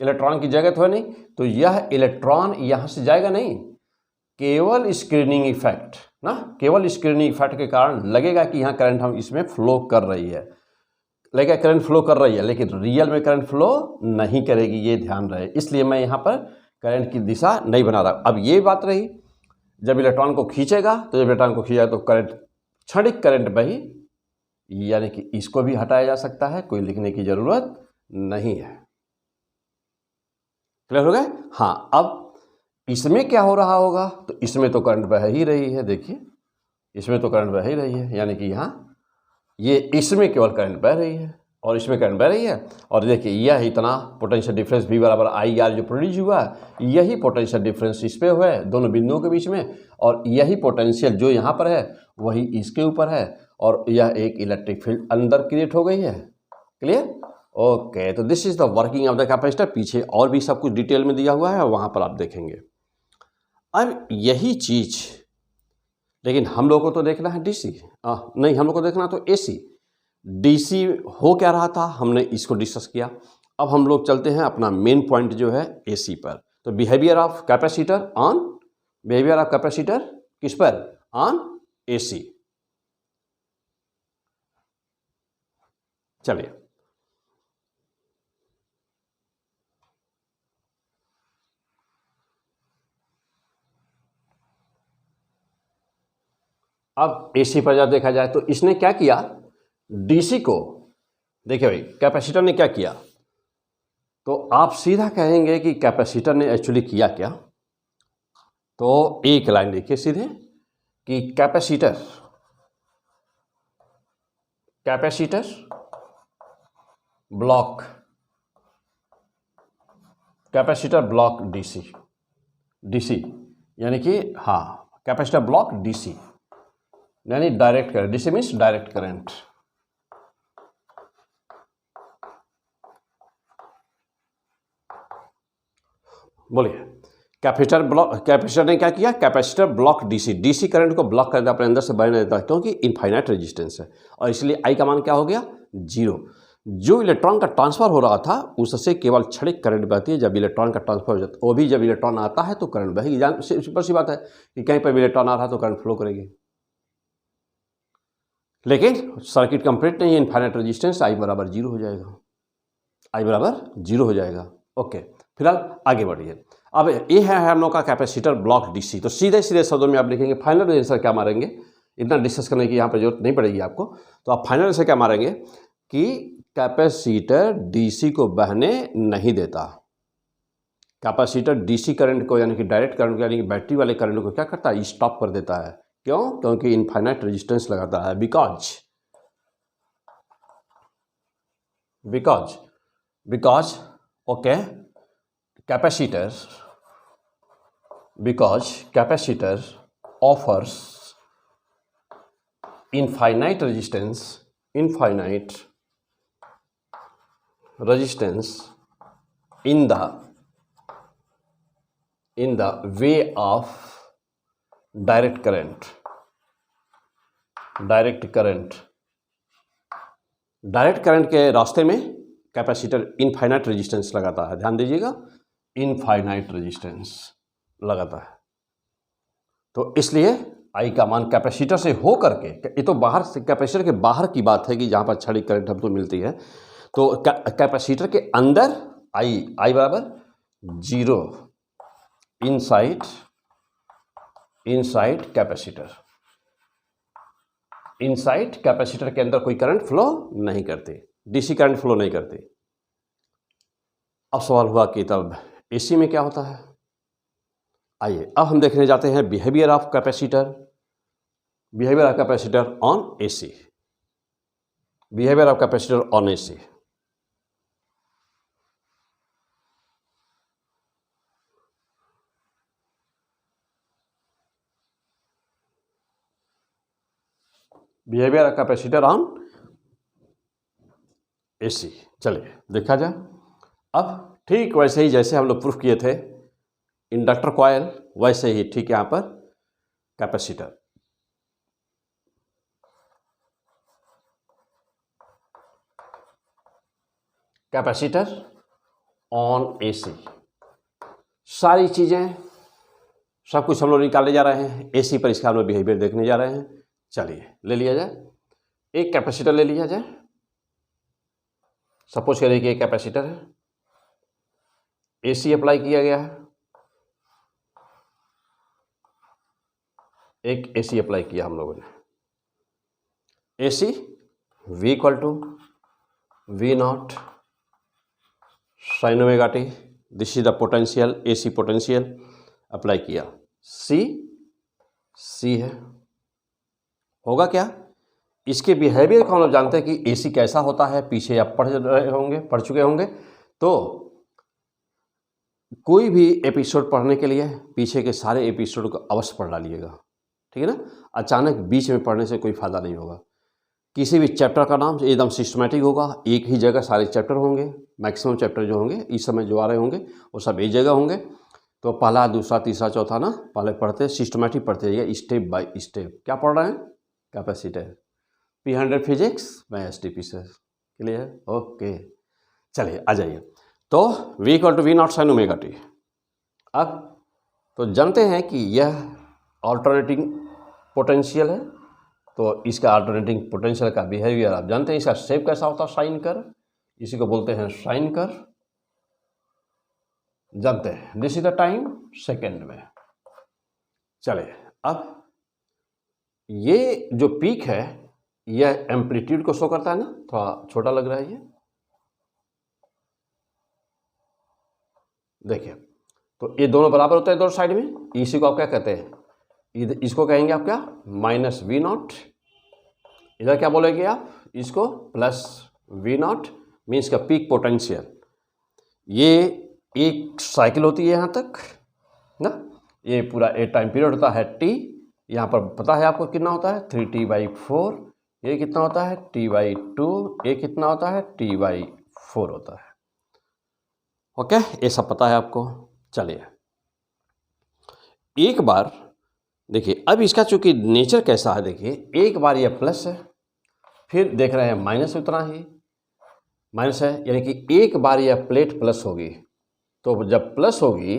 इलेक्ट्रॉन की जगह तो है नहीं, तो यह इलेक्ट्रॉन यहाँ से जाएगा नहीं, केवल स्क्रीनिंग इफेक्ट ना, केवल स्क्रीनिंग इफेक्ट के कारण लगेगा कि यहाँ करंट हम इसमें फ्लो कर रही है, लगेगा करंट फ्लो कर रही है, लेकिन रियल में करंट फ्लो नहीं करेगी, ये ध्यान रहे। इसलिए मैं यहाँ पर करंट की दिशा नहीं बना रहा। अब ये बात रही, जब इलेक्ट्रॉन को खींचेगा, तो जब इलेक्ट्रॉन को खींचेगा तो करंट, क्षणिक करंट बही, यानी कि इसको भी हटाया जा सकता है, कोई लिखने की जरूरत नहीं है। क्लियर हो गए? हाँ, अब इसमें क्या हो रहा होगा, तो इसमें तो करंट बह ही रही है, देखिए इसमें तो करंट बह ही रही है, यानी कि यहाँ ये इसमें केवल करंट बह रही है और इसमें करंट बह रही है। और देखिए यह इतना पोटेंशियल डिफरेंस V बराबर IR जो प्रोड्यूस हुआ, यही पोटेंशियल डिफरेंस इस पे हुआ है दोनों बिंदुओं के बीच में, और यही पोटेंशियल जो यहाँ पर है वही इसके ऊपर है, और यह एक इलेक्ट्रिक फील्ड अंदर क्रिएट हो गई है। क्लियर? ओके, तो this is the working of the capacitor. पीछे और भी सब कुछ डिटेल में दिया हुआ है, वहाँ पर आप देखेंगे। अब यही चीज, लेकिन हम लोग को तो देखना है DC, नहीं हम लोग को देखना तो AC। DC हो क्या रहा था, हमने इसको डिस्कस किया। अब हम लोग चलते हैं अपना मेन पॉइंट जो है AC पर। तो behaviour of capacitor on, behaviour of capacitor किस पर? On AC। चलिए, अब AC पर जब देखा जाए तो इसने क्या किया, DC को, देखिए भाई कैपेसिटर ने क्या किया, तो आप सीधा कहेंगे कि कैपेसिटर ने एक्चुअली किया क्या। तो एक लाइन देखिए सीधे कि capacitor block, capacitor block DC यानी कि हाँ कैपेसिटर ब्लॉक DC यानी direct current, DC means direct current. बोलिए, कैपेसिटर ने क्या किया, कैपेसिटर ब्लॉक DC करंट को ब्लॉक कर देता, अपने अंदर से बहने देता है, क्योंकि इनफाइनाइट रेजिस्टेंस है, और इसलिए I का मान क्या हो गया, 0। जो इलेक्ट्रॉन का ट्रांसफर हो रहा था उससे केवल क्षणिक करंट बहती है। जब इलेक्ट्रॉन का ट्रांसफर हो जाता है, वो भी जब इलेक्ट्रॉन आता है तो करंट बहेगी। सिंपल सी बात है कि कहीं पर भी इलेक्ट्रॉन आ रहा है तो करंट फ्लो करेगी। लेकिन सर्किट कंप्लीट नहीं है, इनफाइनाइट रेजिस्टेंस, आई बराबर 0 हो जाएगा, आई बराबर 0 हो जाएगा। ओके, फिलहाल आगे बढ़िए। अब ये है हम लोग का कैपेसिटर ब्लॉक डीसी। तो सीधे सीधे शब्दों में आप लिखेंगे, फाइनल आंसर क्या मारेंगे, इतना डिस्कस करने की यहाँ पर जरूरत नहीं पड़ेगी आपको। तो आप फाइनल आंसर क्या मारेंगे कि कैपेसिटर डीसी को बहने नहीं देता। कैपेसिटर डीसी करंट को यानी कि डायरेक्ट करंट यानी कि बैटरी वाले करंट को क्या करता है, स्टॉप कर देता है। क्यों? क्योंकि इनफाइनाइट रेजिस्टेंस लगाता है। Because okay, capacitor offers infinite resistance in the way of direct current। Direct current के रास्ते में कैपेसिटर इनफाइनाइट रेजिस्टेंस लगाता है। ध्यान दीजिएगा, इनफाइनाइट रेजिस्टेंस लगाता है। तो इसलिए आई का मान कैपेसिटर से हो करके, ये तो बाहर से कैपेसिटर के बाहर की बात है कि जहाँ पर क्षणिक करंट हमको मिलती है। तो कैपेसिटर के अंदर आई बराबर 0 इनसाइड कैपेसिटर के अंदर कोई करंट फ्लो नहीं करती, डीसी करंट फ्लो नहीं करती। अब सवाल हुआ कि तब एसी में क्या होता है। आइए अब हम देखने जाते हैं behaviour of capacitor on AC. Behaviour of capacitor on AC. Behaviour of capacitor on AC. चलिए देखा जाए। अब ठीक वैसे ही जैसे हम लोग प्रूफ किए थे इंडक्टर कॉइल, वैसे ही ठीक यहाँ पर कैपेसिटर ऑन एसी। सारी चीज़ें सब कुछ हम लोग निकालने जा रहे हैं, एसी पर इसका हम लोग बिहेवियर देखने जा रहे हैं। चलिए ले लिया जाए, एक कैपेसिटर ले लिया जाए। सपोज करिए कि एक कैपेसिटर है, एसी अप्लाई किया गया है, एक एसी अप्लाई किया हम लोगों ने। AC V equal to V0 sin omega T, this is the potential, AC potential apply किया। C है, होगा क्या, इसके बिहेवियर को हम लोग जानते हैं कि एसी कैसा होता है, पीछे आप पढ़ चुके होंगे। तो कोई भी एपिसोड पढ़ने के लिए पीछे के सारे एपिसोड को अवश्य पढ़ डालिएगा, ठीक है ना। अचानक बीच में पढ़ने से कोई फायदा नहीं होगा। किसी भी चैप्टर का नाम एकदम सिस्टमेटिक होगा, एक ही जगह सारे चैप्टर होंगे, मैक्सिमम चैप्टर जो होंगे इस समय जो आ रहे होंगे वो सब एक जगह होंगे। तो पहला दूसरा तीसरा चौथा ना पहले पढ़ते सिस्टमेटिक पढ़ते जाइए, स्टेप बाय स्टेप। क्या पढ़ रहे हैं, कैपेसिटर, P100 फिजिक्स मैं STP सर, क्लियर, ओके। चलिए आ जाइए। तो V equal to V0 sin omega t. अब तो जानते हैं कि यह ऑल्टरनेटिंग पोटेंशियल है, तो इसका अल्टरनेटिंग पोटेंशियल का बिहेवियर आप जानते हैं। इसका शेप कैसा होता है, साइन कर, इसी को बोलते हैं साइन कर, जानते हैं। This is the time second में। चलिए अब ये जो पीक है यह एम्पलीट्यूड को शो करता है ना, थोड़ा छोटा लग रहा है ये, देखिए। तो ये दोनों बराबर होते हैं दोनों साइड में, इसी को आप क्या कहते हैं, इसको कहेंगे आप क्या, -V0। इधर क्या बोलेंगे आप, इसको +V0 मीन्स का पीक पोटेंशियल। ये एक साइकिल होती है यहाँ तक ना, ये पूरा एक टाइम पीरियड होता है T। यहाँ पर पता है आपको कितना होता है, 3T/4। ये कितना होता है, T/2। ये कितना होता है, T/4 होता है। ओके, ये सब पता है आपको। चलिए एक बार देखिए, अब इसका चूंकि नेचर कैसा है, देखिए एक बार ये प्लस है, फिर देख रहे हैं माइनस, उतना ही माइनस है, यानी कि एक बार यह प्लेट प्लस होगी। तो जब प्लस होगी,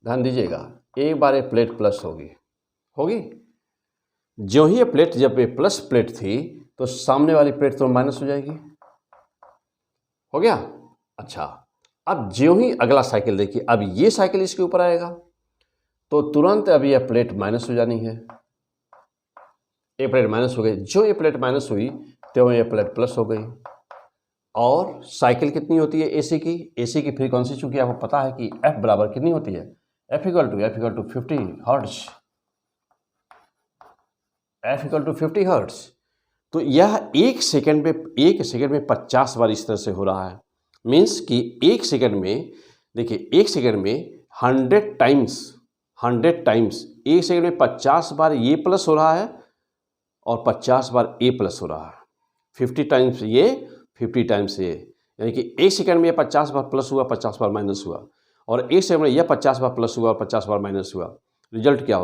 ध्यान दीजिएगा, एक बार ये प्लेट प्लस होगी। जो ही ये प्लेट, जब ये प्लस प्लेट थी तो सामने वाली प्लेट तो माइनस हो जाएगी। हो गया। अच्छा, अब ज्यों ही अगला साइकिल देखिए, अब ये साइकिल इसके ऊपर आएगा तो तुरंत अब यह प्लेट माइनस हो जानी है। ये प्लेट माइनस हो गई, जो ये प्लेट माइनस हुई तो ये प्लेट प्लस हो गई। और साइकिल कितनी होती है एसी की? एसी की फ्रीक्वेंसी चूंकि आपको पता है कि एफ बराबर कितनी होती है, F equal to 50 hertz, F equal to 50 hertz. तो यह एक सेकंड में 50 बार इस तरह से हो रहा है। मीन्स कि एक सेकंड में, देखिए एक सेकंड में 100 टाइम्स, एक सेकंड में 50 बार ये प्लस हो रहा है और 50 बार ए प्लस हो रहा है। 50 टाइम्स ये, 50 टाइम्स ये, यानी कि एक सेकंड में ये 50 बार प्लस हुआ, 50 बार माइनस हुआ, और एक सेकंड में यह 50 बार प्लस हुआ और 50 बार माइनस हुआ। रिजल्ट क्या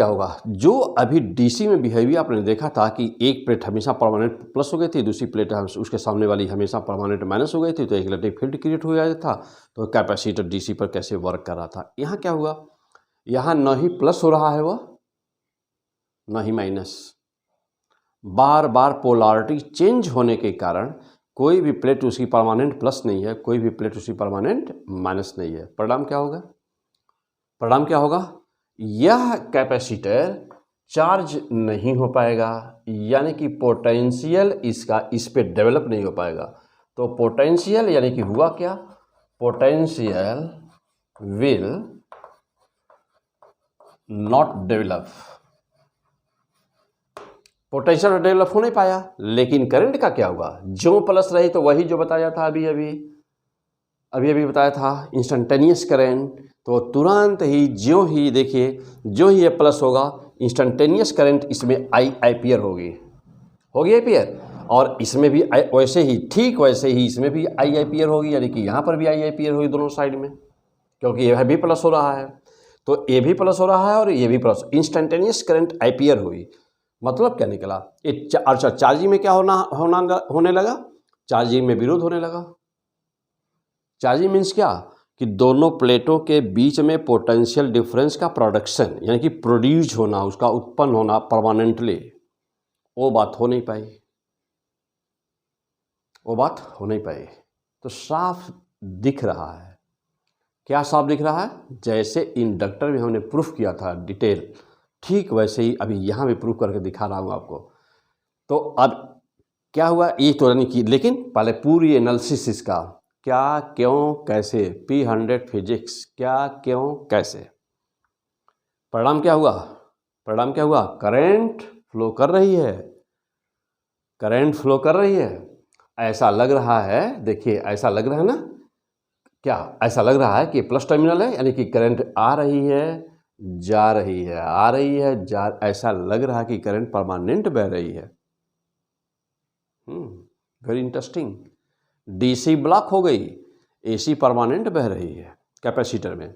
होगा? जो अभी डीसी में बिहेवियर आपने देखा था कि एक प्लेट हमेशा परमानेंट प्लस हो गई थी, दूसरी प्लेट उसके सामने वाली हमेशा परमानेंट माइनस हो गई थी, तो एक इलेक्ट्रिक फील्ड क्रिएट हो जाता था। तो कैपेसिटर डीसी पर कैसे वर्क कर रहा था। यहाँ क्या हुआ? यहाँ न ही प्लस हो रहा है वह, न ही माइनस। बार बार पोलारिटी चेंज होने के कारण कोई भी प्लेट उसकी परमानेंट प्लस नहीं है, कोई भी प्लेट उसकी परमानेंट माइनस नहीं है। परिणाम क्या होगा? यह कैपेसिटर चार्ज नहीं हो पाएगा, यानी कि पोटेंशियल इसका इस पे डेवलप नहीं हो पाएगा। तो पोटेंशियल यानी कि हुआ क्या? Potential will not develop, potential develop हो नहीं पाया। लेकिन करंट का क्या हुआ? जो प्लस रही तो वही जो बताया था अभी बताया था, इंस्टेंटेनियस करंट। तो तुरंत ही जो ही ये प्लस होगा, इंस्टेंटेनियस करंट इसमें आई एम्पीयर होगी एम्पीयर, और इसमें भी ठीक वैसे ही इसमें भी आई एम्पीयर होगी, यानी कि यहाँ पर भी आई एम्पीयर होगी दोनों साइड में, क्योंकि यह भी प्लस हो रहा है। तो ये भी प्लस हो रहा है और ये भी प्लस, इंस्टेंटेनियस करंट एम्पीयर हुई। मतलब क्या निकला? अच्छा, चार्जिंग में क्या होने लगा? चार्जिंग में विरोध होने लगा। चार्जिंग मीन्स क्या? कि दोनों प्लेटों के बीच में पोटेंशियल डिफरेंस का प्रोडक्शन, यानी कि प्रोड्यूस होना, उसका उत्पन्न होना परमानेंटली, वो बात हो नहीं पाई। तो साफ दिख रहा है। क्या साफ दिख रहा है? जैसे इंडक्टर में हमने प्रूफ किया था डिटेल, ठीक वैसे ही अभी यहाँ भी प्रूफ करके दिखा रहा हूँ आपको। तो अब क्या हुआ? ये तो नहीं की, लेकिन पहले पूरी एनालिसिस इसका क्या, क्यों, कैसे, P100 फिजिक्स, क्या, क्यों, कैसे। परिणाम क्या हुआ? करंट फ्लो कर रही है। ऐसा लग रहा है, देखिए ऐसा लग रहा है ना, क्या ऐसा लग रहा है कि प्लस टर्मिनल है, यानी कि करंट आ रही है, जा रही है, आ रही है, ऐसा लग रहा है कि करंट परमानेंट बह रही है। Very interesting. डीसी ब्लॉक हो गई, एसी परमानेंट बह रही है कैपेसिटर में।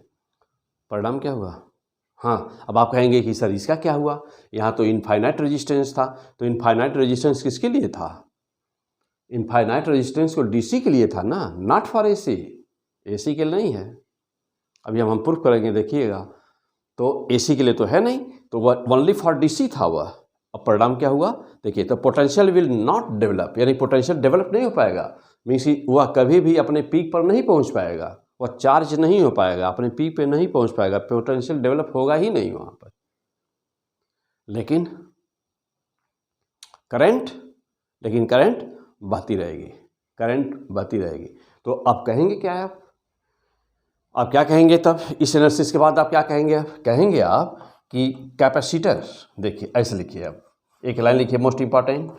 परिणाम क्या हुआ? हाँ, अब आप कहेंगे कि सर इसका क्या हुआ? यहाँ तो इनफाइनाइट रेजिस्टेंस था, तो इनफाइनाइट रेजिस्टेंस किसके लिए था? इनफाइनाइट रेजिस्टेंस को डीसी के लिए था ना, नॉट फॉर एसी के लिए नहीं है। अभी हम प्रूफ करेंगे, देखिएगा। तो एसी के लिए तो है नहीं, तो वह ओनली फॉर डीसी था वह। अब परिणाम क्या हुआ? देखिए, तो पोटेंशियल विल नॉट डेवलप, यानी पोटेंशियल डेवलप नहीं हो पाएगा। मीन्स वह कभी भी अपने पीक पर नहीं पहुंच पाएगा, वह चार्ज नहीं हो पाएगा, अपने पीक पे नहीं पहुंच पाएगा, पोटेंशियल डेवलप होगा ही नहीं वहाँ पर। लेकिन करंट बहती रहेगी। तो आप कहेंगे क्या है? आप क्या कहेंगे तब? इस एनालिसिस के बाद आप क्या कहेंगे? कहेंगे आप कि कैपेसिटर, देखिए ऐसे लिखिए, आप एक लाइन लिखिए, most important,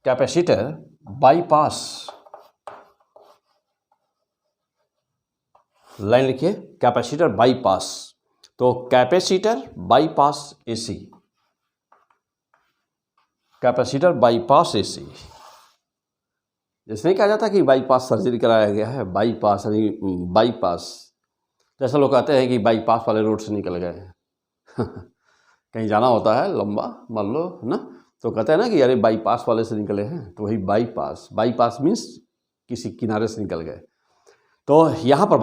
capacitor bypass, line लिखिए, कैपेसिटर बाईपास। तो capacitor bypass AC, capacitor bypass AC. जैसे नहीं कहा जाता कि बाईपास सर्जरी कराया गया है, बाईपास जैसा लोग कहते हैं कि बाईपास वाले रोड से निकल गए हैं कहीं जाना होता है लंबा, मान लो ना, तो कहते हैं ना कि अरे बाईपास वाले से निकले हैं, तो वही बाईपास मीन्स किसी किनारे से निकल गए। तो यहाँ पर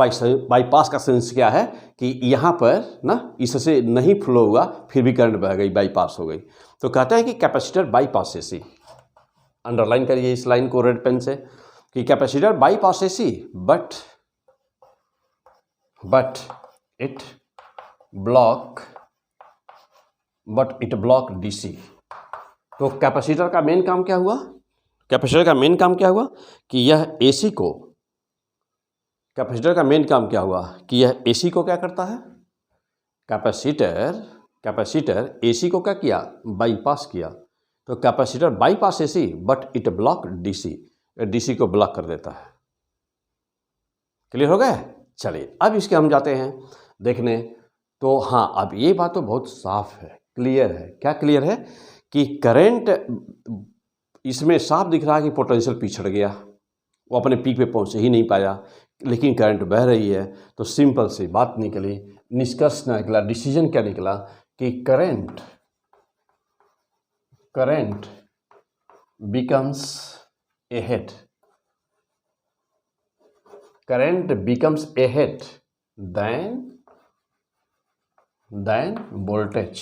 बाईपास का सेंस क्या है कि यहाँ पर ना इससे नहीं फ्लो हुआ फिर भी करंट बह गई, बाईपास हो गई। तो कहते हैं कि कैपेसिटर बाईपास एसी, अंडरलाइन करिए इस लाइन को रेड पेन से, कि capacitor bypass AC but it block DC. तो कैपेसिटर का मेन काम क्या हुआ? कैपेसिटर का मेन काम क्या हुआ कि यह एसी को, कैपेसिटर का मेन काम क्या हुआ कि यह एसी को क्या करता है? कैपेसिटर एसी को क्या किया? बाईपास किया। तो capacitor bypass AC but it block DC, DC को ब्लॉक कर देता है। क्लियर हो गया? चलिए अब इसके हम जाते हैं देखने। तो हाँ, अब ये बात तो बहुत साफ है, क्लियर है। क्या क्लियर है? कि करंट इसमें साफ दिख रहा है कि पोटेंशियल पिछड़ गया, वो अपने पीक पे पहुंच ही नहीं पाया, लेकिन करंट बह रही है। तो सिंपल सी बात निकली, निष्कर्ष निकला, डिसीजन क्या निकला कि current becomes ahead, current becomes ahead than voltage,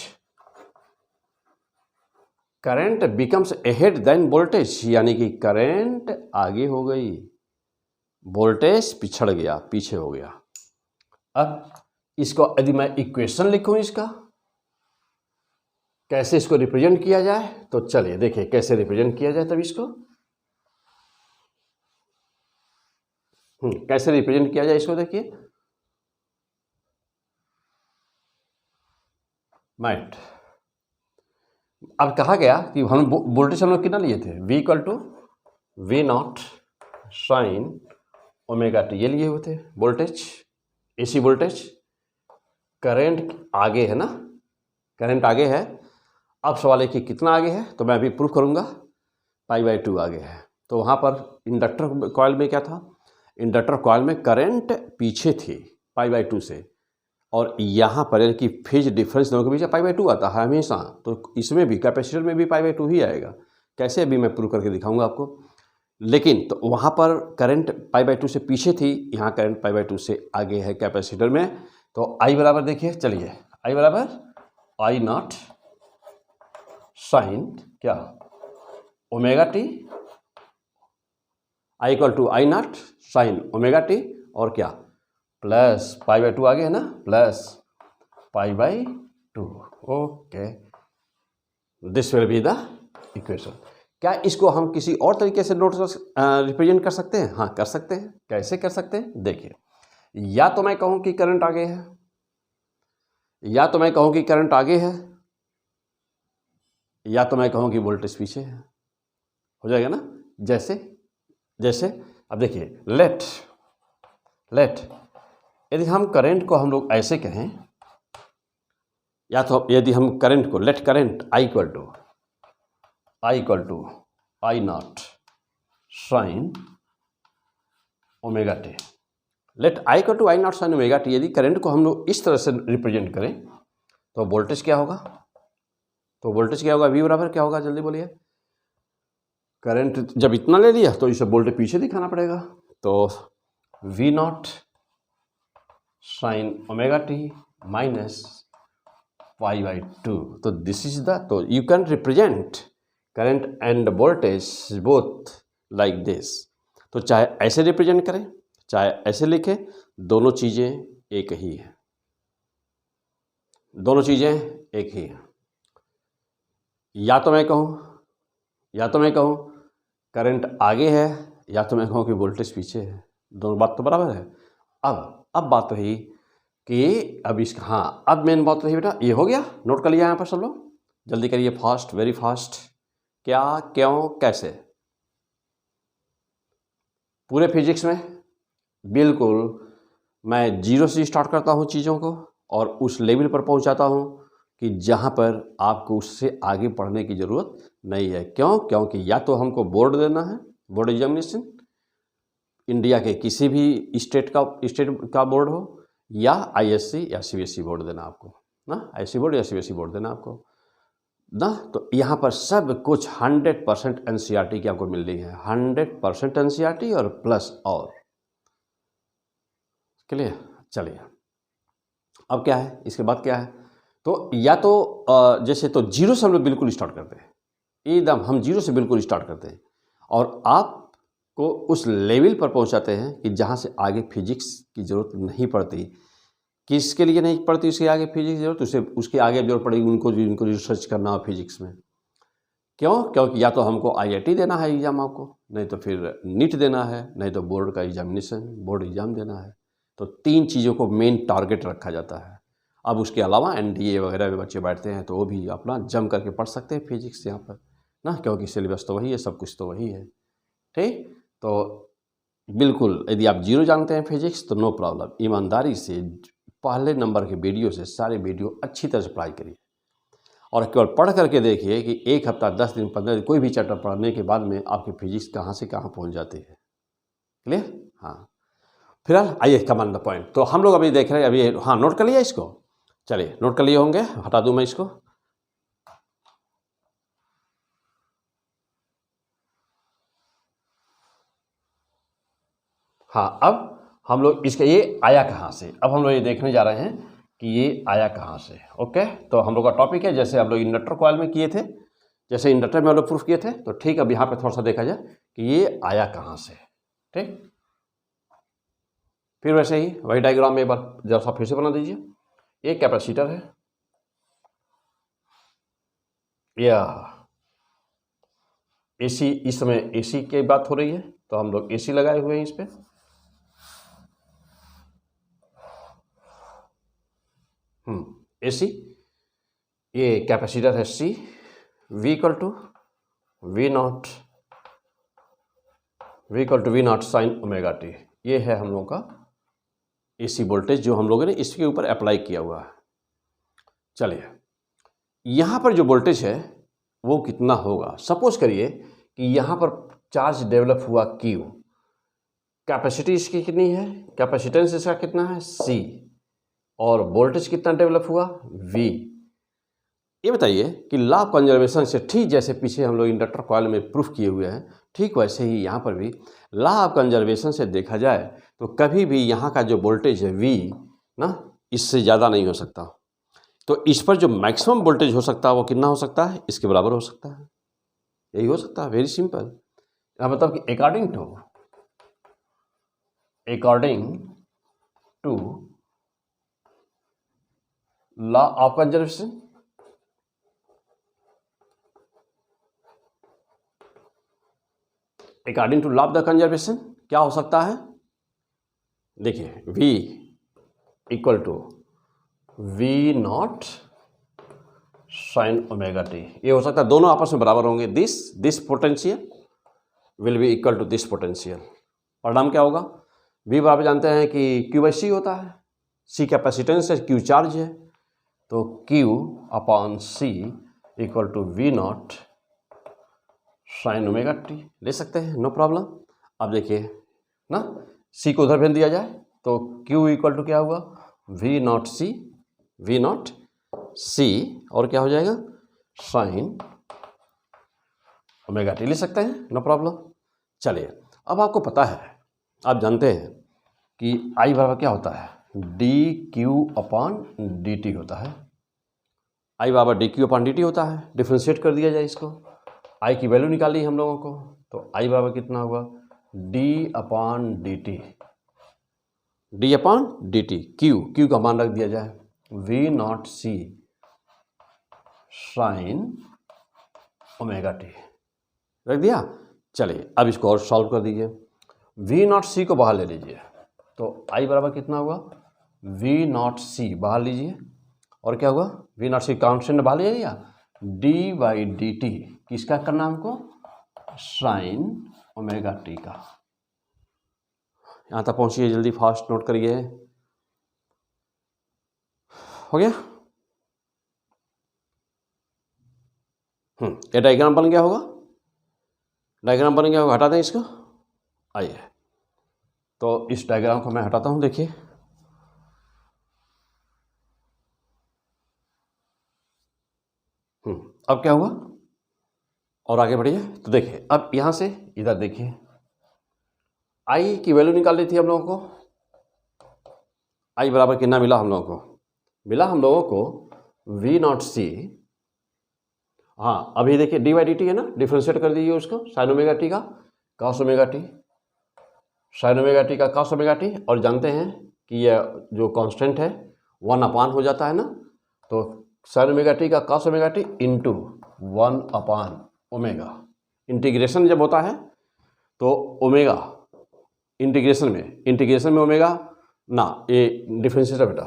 current becomes ahead than voltage, यानी कि करंट आगे हो गई, वोल्टेज पिछड़ गया, पीछे हो गया। अब इसको यदि मैं इक्वेशन लिखूं, इसका कैसे इसको रिप्रेजेंट किया जाए, तो चलिए देखिए कैसे रिप्रेजेंट किया जाए। तब इसको कैसे रिप्रेजेंट किया जाए, इसको देखिए। माइट, अब कहा गया कि हम वोल्टेज हम लोग कितना लिए थे? V equal to V0 sine omega t, ये लिए हुए थे वोल्टेज, एसी वोल्टेज। करंट आगे है ना, करंट आगे है। अब सवाल है कि कितना आगे है, तो मैं अभी प्रूफ करूंगा। π/2 आगे है। तो वहाँ पर इंडक्टर कॉइल में क्या था? इंडक्टर कॉइल में करंट पीछे थी π/2 से, और यहाँ पर कि फेज डिफरेंस दोनों के बीच π/2 आता है हमेशा। तो इसमें भी, कैपेसिटर में भी π/2 ही आएगा। कैसे, अभी मैं प्रूव करके दिखाऊंगा आपको। लेकिन तो वहाँ पर करंट π/2 से पीछे थी, यहाँ करंट π/2 से आगे है कैपेसिटर में। तो I बराबर देखिए, चलिए I बराबर I0 साइन क्या omega T, I equal to I0 sine omega T, और क्या प्लस π/2 आगे है ना, plus π/2। Okay, this will be the equation. क्या इसको हम किसी और तरीके से नोट रिप्रेजेंट कर सकते हैं? हाँ, कर सकते हैं। कैसे कर सकते हैं? देखिए, या तो मैं कहूं कि करंट आगे है, या तो मैं कहूं कि करंट आगे है, या तो मैं कहूं कि वोल्टेज पीछे है। हो जाएगा ना? जैसे अब देखिए, लेट यदि हम करंट को हम लोग ऐसे कहें, या तो यदि हम करंट को let current I equal to I0 sine omega t, let I equal to I0 sine omega t. यदि करंट को हम लोग इस तरह से रिप्रेजेंट करें तो वोल्टेज क्या होगा? तो वोल्टेज क्या होगा? V बराबर क्या होगा? जल्दी बोलिए। करंट जब इतना ले लिया तो इसे वोल्टेज पीछे दिखाना पड़ेगा। तो V0 sine omega T minus π/2। तो दिस इज द, तो you can represent current and voltage both like this. तो चाहे ऐसे रिप्रेजेंट करें, चाहे ऐसे लिखें, दोनों चीज़ें एक ही है, दोनों चीज़ें एक ही है। या तो मैं कहूँ करंट आगे है, या तो मैं कहूँ कि वोल्टेज पीछे है। दोनों बात तो बराबर है। अब बात रही कि अब इसका, हाँ, अब मेन बात रही बेटा, ये हो गया, नोट कर लिया यहाँ पर सब लोग, जल्दी करिए, फास्ट, वेरी फास्ट। क्या, क्यों, कैसे, पूरे फिजिक्स में बिल्कुल मैं जीरो से स्टार्ट करता हूँ चीज़ों को, और उस लेवल पर पहुँचाता हूँ कि जहाँ पर आपको उससे आगे पढ़ने की ज़रूरत नहीं है। क्यों? क्योंकि या तो हमको बोर्ड देना है, बोर्ड एग्जामिनेशन, इंडिया के किसी भी स्टेट का बोर्ड हो, या ISC या CBSE बोर्ड देना आपको ना, ISC बोर्ड या CBSE बोर्ड देना आपको ना। तो यहाँ पर सब कुछ 100% NCERT की आपको मिल रही है, 100% NCERT और प्लस और क्लियर। चलिए अब क्या है, इसके बाद क्या है, तो या तो जैसे तो जीरो से हम लोग बिल्कुल स्टार्ट करते हैं, एकदम हम जीरो से बिल्कुल स्टार्ट करते हैं और आपको उस लेवल पर पहुंचाते हैं कि जहां से आगे फिजिक्स की ज़रूरत नहीं पड़ती। किसके लिए नहीं पड़ती उसके आगे फिजिक्स की जरूरत, उसे उसके आगे जरूरत पड़ेगी उनको रिसर्च करना हो फिजिक्स में। क्यों? क्योंकि या तो हमको IIT देना है एग्ज़ाम आपको, नहीं तो फिर नीट देना है, नहीं तो बोर्ड का एग्जामिनेशन बोर्ड एग्ज़ाम देना है। तो 3 चीज़ों को मेन टारगेट रखा जाता है। अब उसके अलावा NDA वगैरह में बच्चे बैठते हैं तो वो भी अपना जम करके पढ़ सकते हैं फिजिक्स यहाँ पर ना, क्योंकि सिलेबस तो वही है, सब कुछ तो वही है। ठीक, तो बिल्कुल यदि आप जीरो जानते हैं फिजिक्स तो नो प्रॉब्लम, ईमानदारी से पहले नंबर के वीडियो से सारे वीडियो अच्छी तरह से पढ़ाई करिए और केवल पढ़ करके देखिए कि 1 हफ्ता 10 दिन 15 दिन कोई भी चैप्टर पढ़ने के बाद में आपकी फिजिक्स कहाँ से कहाँ पहुँच जाती है। क्लियर? हाँ, फिलहाल आइए कम ऑन द पॉइंट। तो हम लोग अभी देख रहे हैं, अभी हाँ नोट कर लिया इसको, चलिए नोट कर लिए होंगे, हटा दूँ मैं इसको। हाँ, अब हम लोग इसके ये आया कहाँ से, अब हम लोग ये देखने जा रहे हैं कि ये आया कहाँ से। ओके, तो हम लोग का टॉपिक है जैसे हम लोग इंडक्टर कॉइल में किए थे, जैसे इंडक्टर में हम लोग प्रूफ किए थे, तो ठीक अब यहाँ पे थोड़ा सा देखा जाए कि ये आया कहाँ से। ठीक, फिर वैसे ही वही डायग्राम में एक बार जरा सा फिर से बना दीजिए। ये कैपेसिटर है, या AC, इस समय AC की बात हो रही है तो हम लोग AC लगाए हुए हैं इस पर। AC, ये कैपेसिटर है C, V equal to V naught sine omega t. ये है हम लोगों का AC वोल्टेज जो हम लोगों ने इसके ऊपर अप्लाई किया हुआ है। चलिए यहाँ पर जो वोल्टेज है वो कितना होगा, सपोज करिए कि यहाँ पर चार्ज डेवलप हुआ Q, कैपेसिटी इसकी कितनी है, कैपेसिटेंस इसका कितना है C, और वोल्टेज कितना डेवलप हुआ V। ये बताइए कि लॉ ऑफ कंजर्वेशन से ठीक जैसे पीछे हम लोग इंडक्टर कॉइल में प्रूफ किए हुए हैं, ठीक वैसे ही यहाँ पर भी लॉ ऑफ कंजर्वेशन से देखा जाए तो कभी भी यहाँ का जो वोल्टेज है V ना, इससे ज़्यादा नहीं हो सकता। तो इस पर जो मैक्सिमम वोल्टेज हो सकता है वो कितना हो सकता है, इसके बराबर हो सकता है, यही हो सकता है, वेरी सिंपल। मतलब कि according to law of conservation, according to law of the conservation क्या हो सकता है, देखिए V equal to V naught sine omega t, ये हो सकता है दोनों आपस में बराबर होंगे। This potential will be equal to this potential. परिणाम क्या होगा, V बराबर जानते हैं कि Q/C होता है, C कैपेसिटेंस है, Q चार्ज है, तो Q/C equal to V naught sine omega t ले सकते हैं, नो प्रॉब्लम। अब देखिए ना, C को उधर भेज दिया जाए तो Q इक्वल टू क्या हुआ, वी नॉट C और क्या हो जाएगा साइन ओमेगा टी ले सकते हैं, नो प्रॉब्लम। चलिए अब आपको पता है, आप जानते हैं कि I बराबर क्या होता है, dQ/dt होता है। I बराबर dQ/dt होता है, डिफ्रेंशिएट कर दिया जाए इसको, I की वैल्यू निकाली हम लोगों को, तो I बराबर कितना होगा d/dt, Q का मान रख दिया जाए V naught C sine omega t रख दिया। चलिए अब इसको और सॉल्व कर दीजिए, वी नॉट C को बाहर ले लीजिए, तो I बराबर कितना हुआ वी नॉट C बाहर लीजिए, और क्या हुआ वी नॉट C कांस्टेंट बाहर ले लिया, d/dt किसका करना हमको, साइन ओमेगा टी का। यहाँ तक पहुँचिए, जल्दी फास्ट नोट करिए, हो गया। ये डायग्राम बन गया होगा, हटा दें इसको। आइए तो इस डायग्राम को मैं हटाता हूँ, देखिए अब क्या हुआ, और आगे बढ़िए। तो देखिए अब यहाँ से इधर देखिए, I की वैल्यू निकाल ली थी हम लोगों को, आई बराबर कितना मिला हम लोगों को? मिला हम लोगों को वी नॉट सी, हाँ अभी देखिए डी बाई डी टी है ना, डिफ्रेंशिएट कर दीजिए उसको, साइन ओमेगा टी का cos omega T, sign omega T का कॉस ओमेगा टी, और जानते हैं कि यह जो कांस्टेंट है 1 हो जाता है ना, तो साइन ओमेगा टी का कॉस ओमेगा टी इंटू 1/ओमेगा। इंटीग्रेशन जब होता है तो ओमेगा इंटीग्रेशन में ओमेगा ना, ये डिफ्रेंशिएट है बेटा,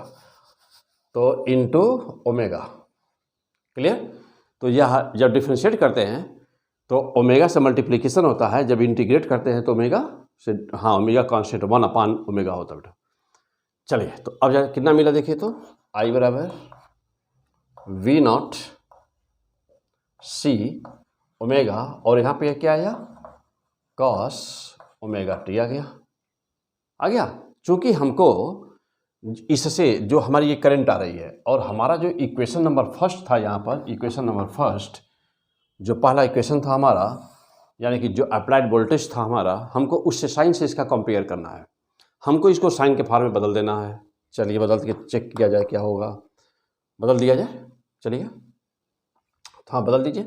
तो इंटू ओमेगा। क्लियर? तो यह जब डिफ्रेंशिएट करते हैं तो ओमेगा से मल्टीप्लिकेशन होता है, जब इंटीग्रेट करते हैं तो ओमेगा से, हाँ ओमेगा कांस्टेंट 1/ओमेगा होता है बेटा। चलिए तो अब कितना मिला देखिए, तो आई बराबर वी नॉट सी ओमेगा, और यहाँ पे क्या आया? कॉस ओमेगा टी आ गया। चूँकि हमको इससे जो हमारी ये करंट आ रही है, और हमारा जो इक्वेशन नंबर फर्स्ट था यहाँ पर, इक्वेशन नंबर फर्स्ट जो पहला इक्वेशन था हमारा, यानी कि जो अप्लाइड वोल्टेज था हमारा, हमको उससे साइन से इसका कंपेयर करना है, हमको इसको साइन के फॉर्म में बदल देना है। चलिए बदल के चेक किया जाए क्या होगा, बदल दिया जाए, चलिए हाँ बदल दीजिए।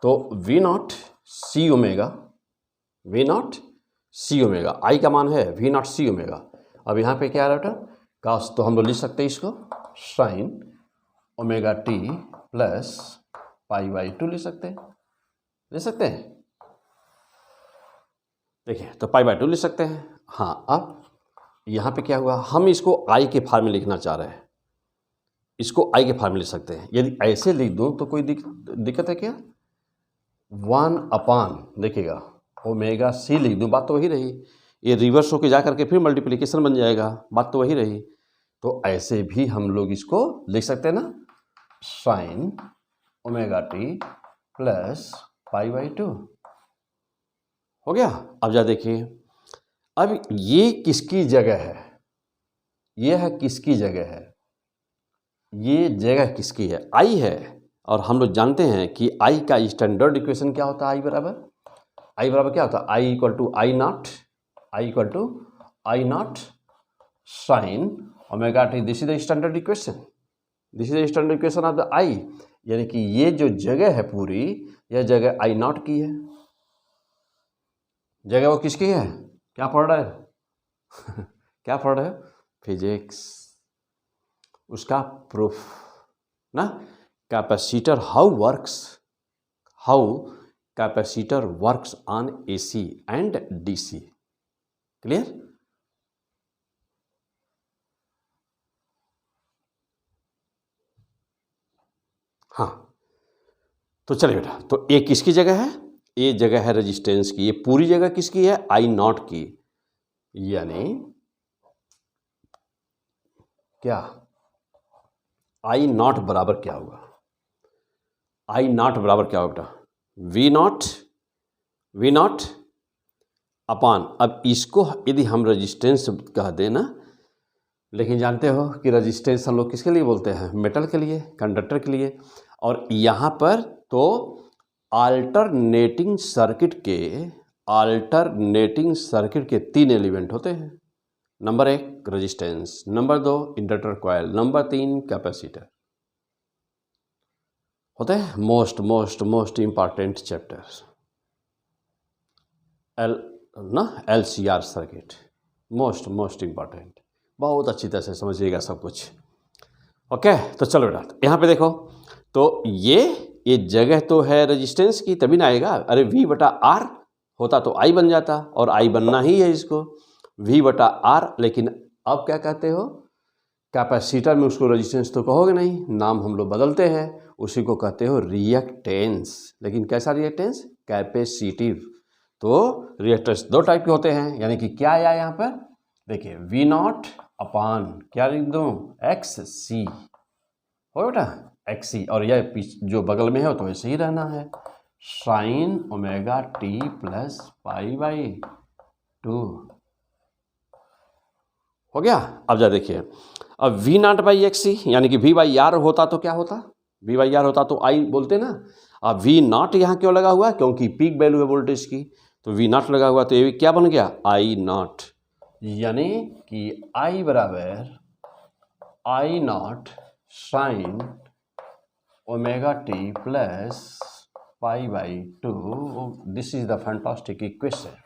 तो वी नॉट सी ओमेगा, आई का मान है वी नॉट सी ओमेगा। अब यहाँ पे क्या आ रहा है बेटा? काश, तो हम लोग लिख सकते हैं इसको साइन ओमेगा टी प्लस π/2 ले सकते हैं। देखिए तो π/2 ले सकते हैं। हाँ, अब यहाँ पे क्या हुआ, हम इसको आई के फॉर्म में लिखना चाह रहे हैं, इसको आई के फॉर्म में लिख सकते हैं। यदि ऐसे लिख दूँ तो कोई दिक्कत है क्या? 1/, देखिएगा ओमेगा सी लिख दूँ, बात तो वही रही, ये रिवर्स होके जा करके फिर मल्टीप्लिकेशन बन जाएगा, बात तो वही रही। तो ऐसे भी हम लोग इसको लिख सकते हैं ना, साइन ओमेगा टी प्लस π/2 हो गया। अब जा देखिए, अब ये किसकी जगह है? ये है किसकी जगह है? ये जगह किसकी है? आई है। और हम लोग जानते हैं कि आई का स्टैंडर्ड इक्वेशन क्या होता है? आई बराबर क्या होता है? I equal to I naught sine omega T. This is the standard equation of the I, यानी कि ये जो जगह है पूरी, यह जगह आई नॉट की है। जगह वो किसकी है? क्या पढ़ रहे हो? क्या पढ़ रहे हो? फिजिक्स, उसका प्रूफ ना, capacitor how capacitor works on AC and DC। Clear? हाँ, तो चलिए बेटा, तो ये किसकी जगह है? ये जगह है रेजिस्टेंस की। ये पूरी जगह किसकी है? आई नॉट की। यानी क्या आई नॉट बराबर क्या होगा? आई नॉट बराबर क्या होगा बेटा? वी नॉट अपान, अब इसको यदि हम रेजिस्टेंस कह दें ना, लेकिन जानते हो कि रेजिस्टेंस हम लोग किसके लिए बोलते हैं? मेटल के लिए, कंडक्टर के लिए। और यहाँ पर तो अल्टरनेटिंग सर्किट के 3 एलिमेंट होते हैं। Number 1 resistance, number 2 inductor coil, number 3 capacitor होते हैं। Most important chapter LCR circuit, most important, बहुत अच्छी तरह से समझिएगा सब कुछ। ओके, तो चलो बेटा, यहाँ पे देखो, तो ये जगह तो है रेजिस्टेंस की, तभी ना आएगा। अरे V/R होता तो I बन जाता, और I बनना ही है इसको, V/R। लेकिन अब क्या कहते हो? कैपेसिटर में उसको रेजिस्टेंस तो कहोगे नहीं, नाम हम लोग बदलते हैं, उसी को कहते हो रिएक्टेंस। लेकिन कैसा रिएक्टेंस? कैपेसिटिव। तो रिएक्टेंस 2 टाइप के होते हैं, यानी कि क्या आया यहाँ पर? देखिए V0 अपान क्या लिख दूँ? XC हो बेटा, XC, और यह जो बगल में है तो ऐसे ही रहना है, साइन ओमेगा टी प्लस π/2 हो गया। अब जा देखिए, अब V0/XC यानी कि V/R होता तो क्या होता? V/R होता तो I बोलते ना। अब V0 यहाँ क्यों लगा हुआ? क्योंकि पीक वैल्यू है वोल्टेज की, तो V0 लगा हुआ, तो ये क्या बन गया? I0, यानी कि I बराबर I naught sine omega T plus pi by 2, this is the fantastic equation,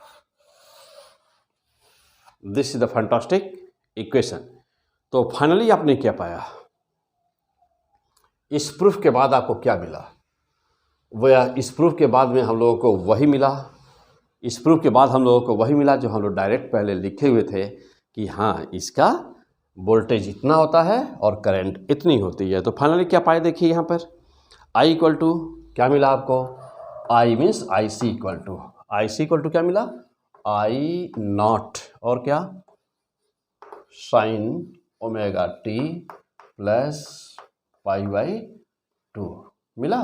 this is the fantastic equation. तो फाइनली आपने क्या पाया, इस प्रूफ के बाद आपको क्या मिला, वह इस प्रूफ के बाद में हम लोगों को वही मिला, इस प्रूफ के बाद हम लोगों को वही मिला जो हम लोग डायरेक्ट पहले लिखे हुए थे कि हाँ इसका वोल्टेज इतना होता है और करंट इतनी होती है। तो फाइनली क्या पाए, देखिए यहाँ पर I इक्वल टू क्या मिला आपको, I means I C equal to क्या मिला, आई नॉट और क्या sine omega T plus pi by 2 मिला।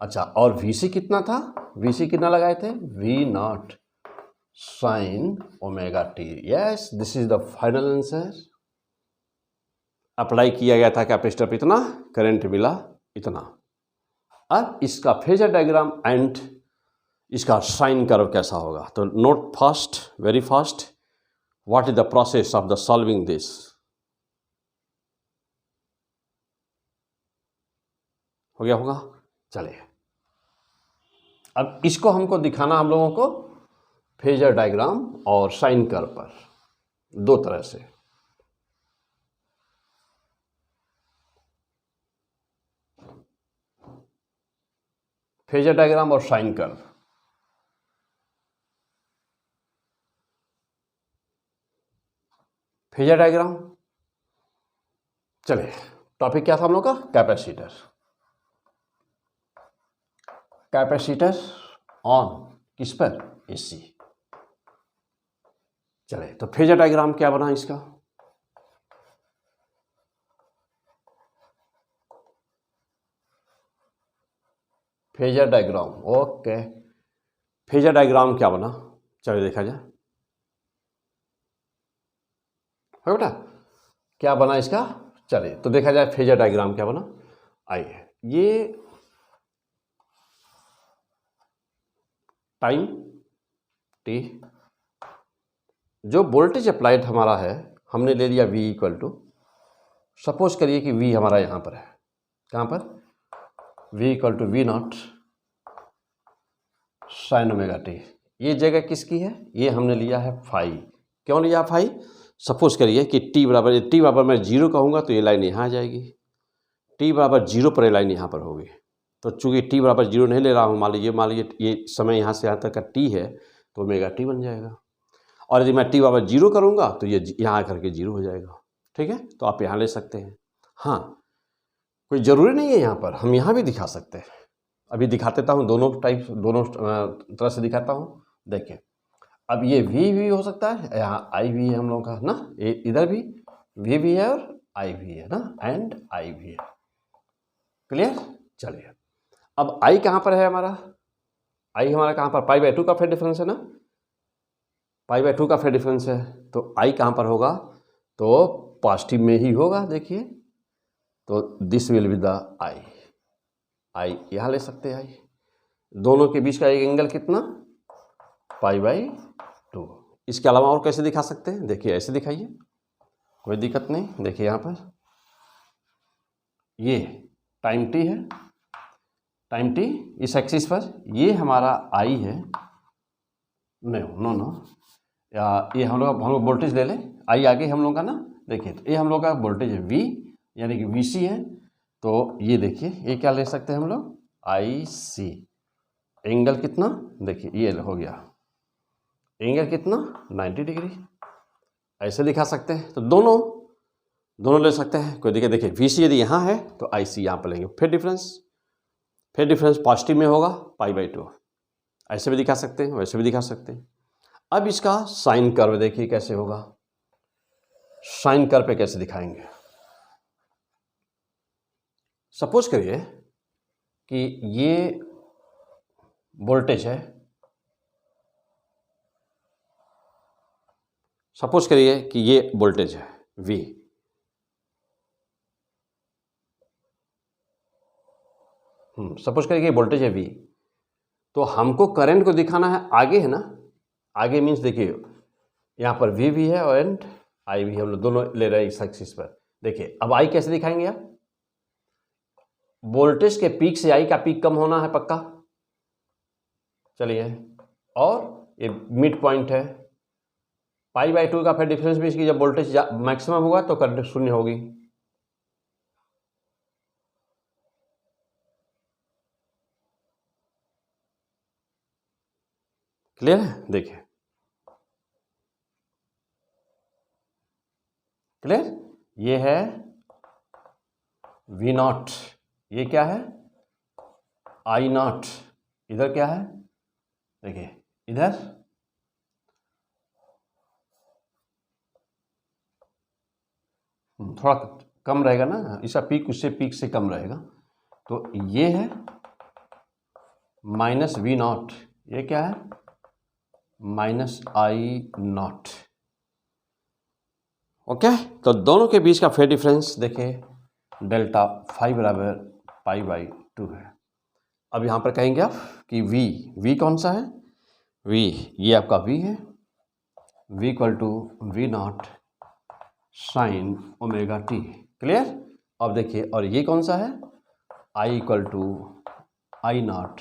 अच्छा, और VC कितना था, VC कितना लगाए थे, V naught sine omega T. Yes, this is the final answer. Apply किया गया था कैपेसिटर पे इतना, करंट मिला इतना। अब इसका फेजर डायग्राम एंड इसका साइन कर्व कैसा होगा, तो note fast, very fast, what is the process of the solving this. हो गया होगा, चलिए अब इसको हमको दिखाना हम लोगों को फेजर डायग्राम और साइन कर्व पर दो तरह से। फेजर डायग्राम और साइन कर्व, फेजर डायग्राम, चलिए टॉपिक क्या था हम लोग का, कैपेसिटर, कैपेसिटर ऑन किस पर, एसी। चले तो फेजर डायग्राम क्या बना इसका, phasor diagram, okay, phasor diagram क्या बना, चलिए देखा जाए। है बेटा, क्या बना इसका, चलिए तो देखा जाए फेजर डायग्राम क्या बना। आइए, ये टाइम टी, जो वोल्टेज अप्लाइड हमारा है हमने ले लिया V इक्वल टू, सपोज करिए कि V हमारा यहाँ पर है, कहाँ पर, V equal to V naught sine omega t. ये जगह किसकी है, ये हमने लिया है फाई। क्यों लिया फाई, सपोज करिए कि टी बराबर मैं 0 कहूँगा तो ये लाइन यहाँ आ जाएगी, टी बराबर 0 पर ये लाइन यहाँ पर होगी। तो चूँकि टी बराबर 0 नहीं ले रहा हूँ, मान लीजिए ये समय यहाँ से यहाँ तक का टी है तो ओमेगा टी बन जाएगा, और यदि मैं टी बराबर 0 करूँगा तो ये यहाँ आकर के 0 हो जाएगा। ठीक है, तो आप यहाँ ले सकते हैं। हाँ, कोई ज़रूरी नहीं है यहाँ पर, हम यहाँ भी दिखा सकते हैं। अभी दिखा देता हूँ, दोनों तरह से दिखाता हूँ। देखिए, अब ये V हो सकता है, यहाँ I भी है हम लोगों का ना, इधर भी V भी है और I भी है ना, एंड I भी है। क्लियर, चलिए अब I कहाँ पर है हमारा, I हमारा कहाँ पर, पाई बाई 2 का फेज डिफरेंस है ना, पाई बाई 2 का फेज डिफरेंस है, तो I कहाँ पर होगा, तो पॉजिटिव में ही होगा। देखिए, तो this will be the I यहाँ ले सकते हैं। दोनों के बीच का एक एंगल कितना, पाई बाई 2। इसके अलावा और कैसे दिखा सकते हैं, देखिए ऐसे दिखाइए, कोई दिक्कत नहीं। देखिए यहाँ पर ये टाइम टी है, टाइम टी इस एक्सिस पर, ये हमारा I है, नो ये हम लोग वोल्टेज ले लें, I आगे हम लोग का ना। देखिए, तो ये हम लोग का वोल्टेज है V, यानी कि VC है। तो ये देखिए, ये क्या ले सकते हैं हम लोग, IC, एंगल कितना, देखिए ये हो गया एंगल कितना, 90 डिग्री। ऐसे दिखा सकते हैं, तो दोनों ले सकते हैं, कोई देखिए VC यदि यहाँ है तो IC यहाँ पर लेंगे। फिर डिफरेंस पॉजिटिव में होगा, पाई बाई 2। ऐसे भी दिखा सकते हैं, वैसे भी दिखा सकते हैं। अब इसका साइन कर्व देखिए कैसे होगा, साइन कर्व पे कैसे दिखाएंगे। सपोज करिए कि ये वोल्टेज है, सपोज करिए कि ये वोल्टेज है V, सपोज करिए कि वोल्टेज है V, तो हमको करंट को दिखाना है आगे, है ना, आगे मीन्स देखिए यहाँ पर V भी है और एंड I भी है, हम लोग दोनों ले रहे हैं इस एक्सिस पर। देखिए अब आई कैसे दिखाएंगे आप, वोल्टेज के पीक से आई का पीक कम होना है पक्का, चलिए, और ये मिड पॉइंट है, π/2 का फिर डिफरेंस भी इसकी, जब वोल्टेज मैक्सिमम होगा तो करंट शून्य होगी। क्लियर है, देखिए क्लियर, ये है V0, ये क्या है I0, इधर क्या है, देखिए इधर थोड़ा कम रहेगा ना, इसका पीक उससे पीक से कम रहेगा, तो ये है -V0, ये क्या है -I0। ओके, तो दोनों के बीच का फेज डिफरेंस देखिए डेल्टा फाई बराबर π/2 है। अब यहाँ पर कहेंगे आप कि V कौन सा है, V ये आपका V है, V = V0 sin ωt, clear. अब देखिए और ये कौन सा है, I = I0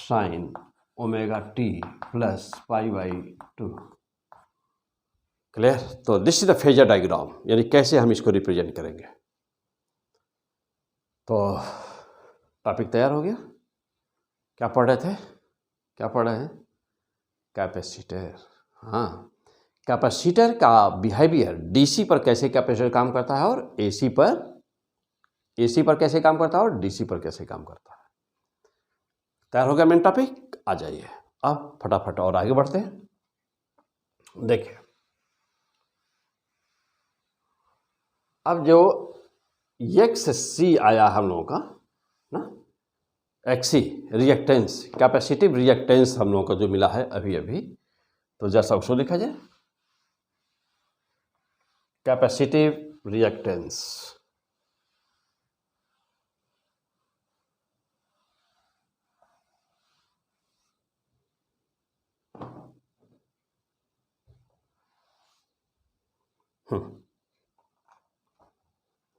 sin ωt plus π/2, clear. तो this is the phasor diagram, यानी कैसे हम इसको रिप्रेजेंट करेंगे। तो टॉपिक तैयार हो गया, क्या पढ़ रहे थे, क्या पढ़ रहे हैं, कैपेसिटर। हाँ, कैपेसिटर का बिहेवियर डीसी पर कैसे कैपेसिटर काम करता है और एसी पर कैसे काम करता है और डीसी पर कैसे काम करता है। तैयार हो गया मेन टॉपिक, आ जाइए अब फटाफट और आगे बढ़ते हैं। देखिए अब जो XC आया हम लोगों का ना, XC रिएक्टेंस, कैपेसिटिव रिएक्टेंस हम लोगों को जो मिला है अभी अभी, तो जैसा उसको लिखा जाए कैपेसिटिव रिएक्टेंस।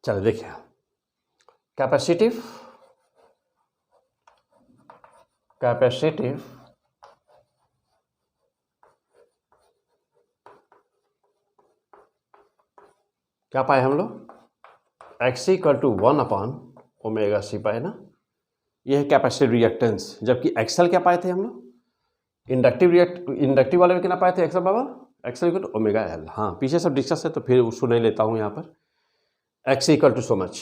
चलिए देखिए कैपेसिटिव क्या पाए हम लोग, XC = 1/ωc पाए ना, ये है कैपेसिटिव रिएक्टेंस। जबकि एक्सल क्या पाए थे हम लोग, इंडक्टिव वाले में कितना पाए थे, XL = ωL। हाँ पीछे सब डिस्कस है तो फिर उसको नहीं लेता हूँ यहाँ पर। XC = so much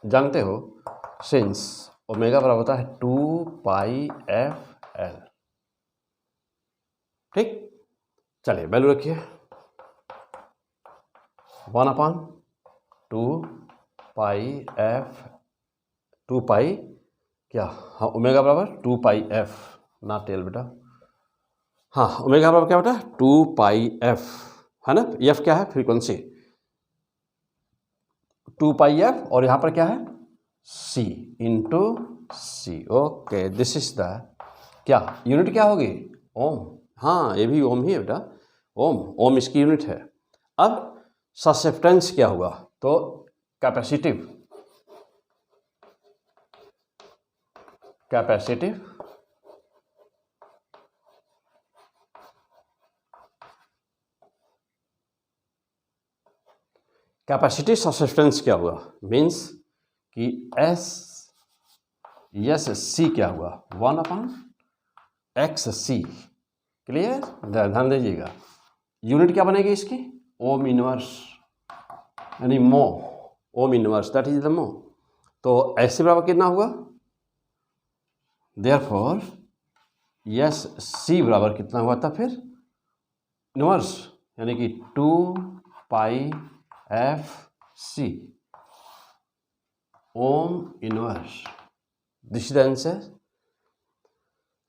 जानते हो, सिंस ओमेगा बराबर होता है 2πfL, ठीक। चलिए वैल्यू रखिए 1/2π क्या, हाँ ओमेगा बराबर 2πf ना टेल बेटा, हाँ ओमेगा बराबर क्या बेटा 2πf है ना, एफ क्या है फ्रीक्वेंसी 2πf, और यहाँ पर क्या है C × C। Okay, this is the क्या यूनिट क्या होगी, ओम। हाँ ये भी ओम ही है बेटा, ओम इसकी यूनिट है। अब ससेप्टेंस क्या होगा, तो कैपेसिटिव कैपेसिटिव ससेप्टेंस क्या हुआ, मीन्स कि C क्या हुआ 1/XC, क्लियर। ध्यान दीजिएगा, यूनिट क्या बनेगी इसकी, ओम इनवर्स, यानी मो, ohm inverse that is the मो। तो ऐसे बराबर कितना हुआ, देयरफॉर C बराबर कितना हुआ था फिर इनवर्स, यानी कि 2πfC ohm inverse, this is the answer.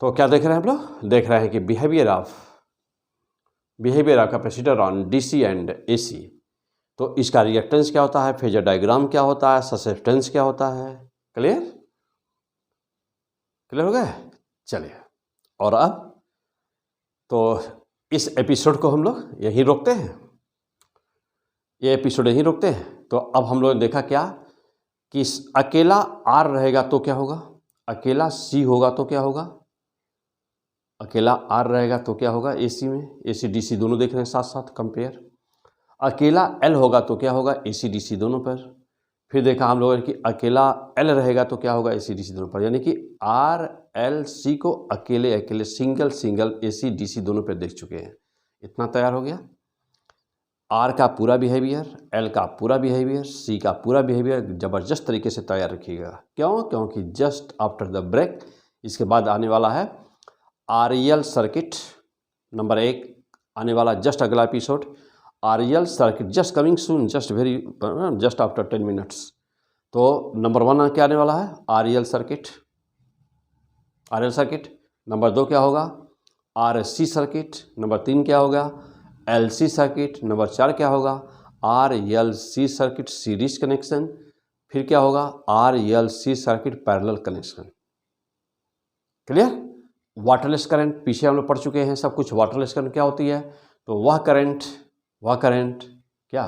तो क्या देख रहे हैं हम लोग, देख रहे हैं कि behaviour of capacitor on DC and AC। तो इसका रिएक्टेंस क्या होता है, फेजर डायग्राम क्या होता है, ससेप्टेंस क्या होता है, क्लियर हो गया। चलिए और अब तो इस एपिसोड को हम लोग यहीं रोकते हैं। ये एपिसोड यहीं रोकते हैं। तो अब हम लोगों ने देखा क्या कि अकेला R रहेगा तो क्या होगा, अकेला C होगा तो क्या होगा, अकेला R रहेगा तो क्या होगा AC में, AC DC दोनों देख रहे हैं साथ साथ कंपेयर। अकेला L होगा तो क्या होगा AC DC दोनों पर। फिर देखा हम लोगों ने कि अकेला L रहेगा तो क्या होगा AC DC दोनों पर, यानी कि R L C को अकेले अकेले सिंगल सिंगल AC DC दोनों पर देख चुके हैं। इतना तैयार हो गया। R का पूरा बिहेवियर, L का पूरा बिहेवियर, C का पूरा बिहेवियर ज़बरदस्त तरीके से तैयार रखिएगा। क्यों? क्योंकि जस्ट आफ्टर द ब्रेक इसके बाद आने वाला है REL सर्किट नंबर 1 आने वाला, जस्ट अगला episode REL circuit just coming soon, just after 10 minutes. तो नंबर 1 क्या आने वाला है REL circuit, RL circuit. Number 2 क्या होगा RSC सर्किट। नंबर 3 क्या होगा LC सर्किट। नंबर 4 क्या होगा RLC सर्किट सीरीज कनेक्शन। फिर क्या होगा RLC circuit parallel connection. Clear? Waterless current पीछे हम लोग पढ़ चुके हैं सब कुछ। वाटरलेस करंट क्या होती है, तो वह करंट क्या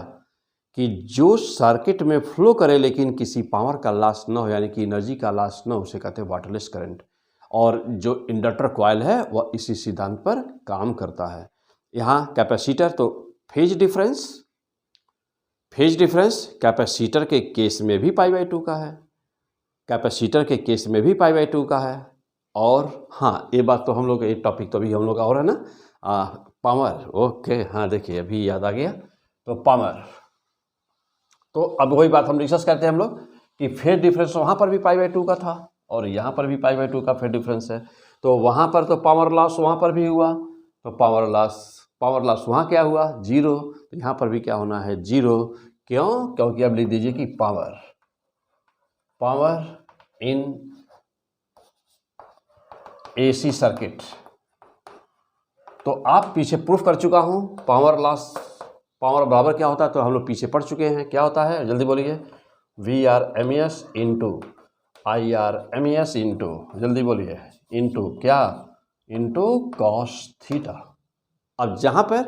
कि जो सर्किट में फ्लो करे लेकिन किसी पावर का लॉस न हो, यानी कि एनर्जी का लॉस न हो, उसे कहते हैं वाटरलेस करंट। और जो इंडक्टर कॉइल है वह इसी सिद्धांत पर काम करता है। यहाँ कैपेसिटर तो फेज डिफरेंस कैपेसिटर के केस में भी π/2 का है, कैपेसिटर के केस में भी π/2 का है। और हाँ, ये बात तो हम लोग, एक टॉपिक तो अभी हम लोग का और है ना पावर। ओके, हाँ देखिए अभी याद आ गया। तो पावर, तो अब वही बात हम डिस्कस करते हैं हम लोग कि फेज डिफरेंस वहाँ पर भी π/2 का था और यहाँ पर भी π/2 का फेज डिफरेंस है। तो वहाँ पर तो पावर लॉस वहाँ पर भी हुआ, तो पावर लॉस वहाँ क्या हुआ 0, तो यहाँ पर भी क्या होना है 0। क्यों? क्योंकि अब लिख दीजिए कि पावर इन AC सर्किट। तो आप पीछे प्रूफ कर चुका हूँ पावर लॉस, पावर बराबर क्या होता है, तो हम लोग पीछे पढ़ चुके हैं। क्या होता है जल्दी बोलिए, VRMS इंटू IRMS इंटू, जल्दी बोलिए, इंटू क्या, इंटू कॉस थीटा। अब जहाँ पर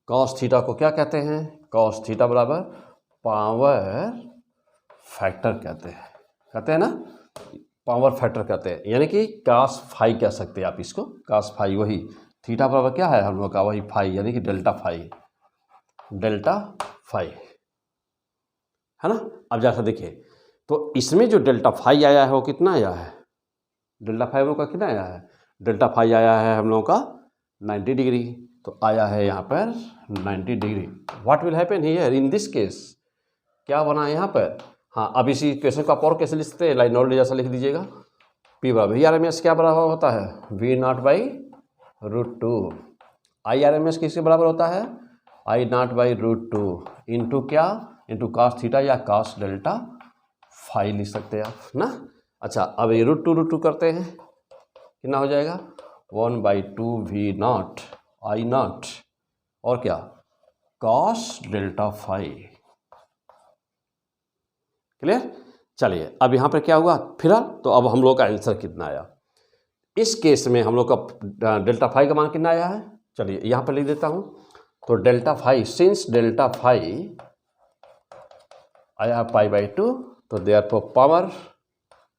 कॉस थीटा को क्या कहते हैं, कॉस थीटा बराबर पावर फैक्टर कहते हैं ना, पावर फैक्टर कहते हैं, यानी कि cos फाई कह सकते हैं आप इसको, cos फाई। वही थीटा बराबर क्या है हम लोग का, वही फाई, यानी कि डेल्टा फाई है ना। अब जैसा देखिए, तो इसमें जो डेल्टा फाई आया है वो कितना आया है, डेल्टा फाई हम लोग का कितना आया है, डेल्टा फाई आया है हम लोगों का 90 डिग्री। तो आया है यहाँ पर 90 degree. What will happen here in this case, क्या बना यहाँ पर। हाँ, अब इसी क्वेश्चन को आप और कैसे लिख सकते हैं, लाइन नोट जैसा लिख दीजिएगा। P बराबर VRMS क्या बराबर होता है V0/√2। IRMS किसके बराबर होता है I0/√2 इंटू क्या, इंटू cos थीटा या cos डेल्टा फाई लिख सकते हैं आप ना। अच्छा, अब ये √2 करते हैं, कितना हो जाएगा 1/2 V0 I0 और क्या cos डेल्टा फाई। क्लियर? चलिए, अब यहाँ पर क्या हुआ फिलहाल, तो अब हम लोग का आंसर कितना आया इस केस में, हम लोग का डेल्टा फाई का मान कितना आया है। चलिए यहाँ पर लिख देता हूँ। तो delta phi, since delta phi आया π/2, तो देयरफॉर पावर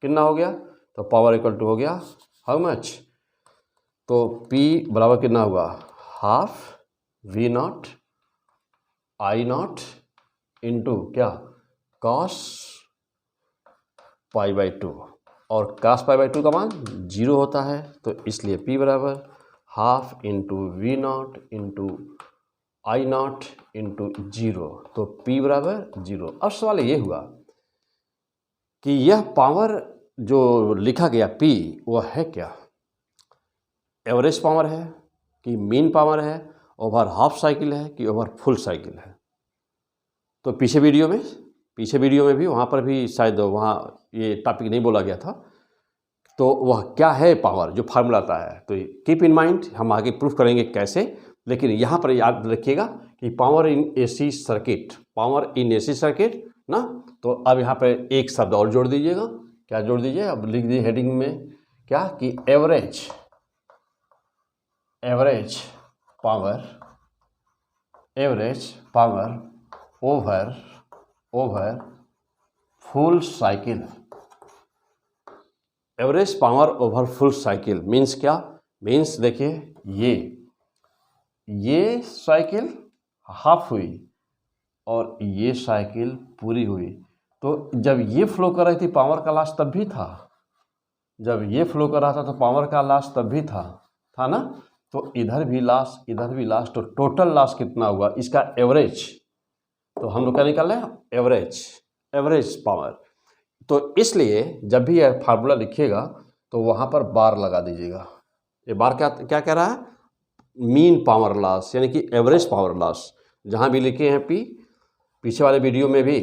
कितना हो गया, तो पावर इक्वल टू हो गया हाउ मच, तो P बराबर कितना हुआ हाफ V0 I0 इंटू क्या cos π/2, और cos π/2 का मान 0 होता है, तो इसलिए P बराबर half into V0 into I0 into 0, तो P बराबर 0। अब सवाल ये हुआ कि यह पावर जो लिखा गया P वह है क्या, एवरेज पावर है कि मीन पावर है, ओवर हाफ साइकिल है कि ओवर फुल साइकिल है। तो पीछे वीडियो में भी वहाँ पर भी शायद वहाँ ये टॉपिक नहीं बोला गया था, तो वह क्या है पावर जो फार्मूला आता है। तो कीप इन माइंड, हम आगे प्रूफ करेंगे कैसे, लेकिन यहाँ पर याद रखिएगा कि पावर इन AC सर्किट ना। तो अब यहाँ पर एक शब्द और जोड़ दीजिएगा, क्या जोड़ दीजिए, अब लिख दीजिए हेडिंग में क्या कि average power over full cycle. Average power over full cycle means क्या? मीन्स देखिए ये साइकिल हाफ हुई और ये साइकिल पूरी हुई, तो जब ये फ्लो कर रही थी पावर का लॉस तब भी था, जब ये फ्लो कर रहा था तो पावर का लॉस तब भी था ना। तो इधर भी लॉस इधर भी लॉस, तो टोटल लॉस कितना हुआ इसका एवरेज, तो हम लोग क्या निकाल रहे हैं? Average power. तो इसलिए जब भी यह फार्मूला लिखिएगा तो वहाँ पर बार लगा दीजिएगा। ये बार क्या कह रहा है? मीन पावर लॉस यानी कि एवरेज पावर लॉस। जहाँ भी लिखे हैं पी, पीछे वाले वीडियो में भी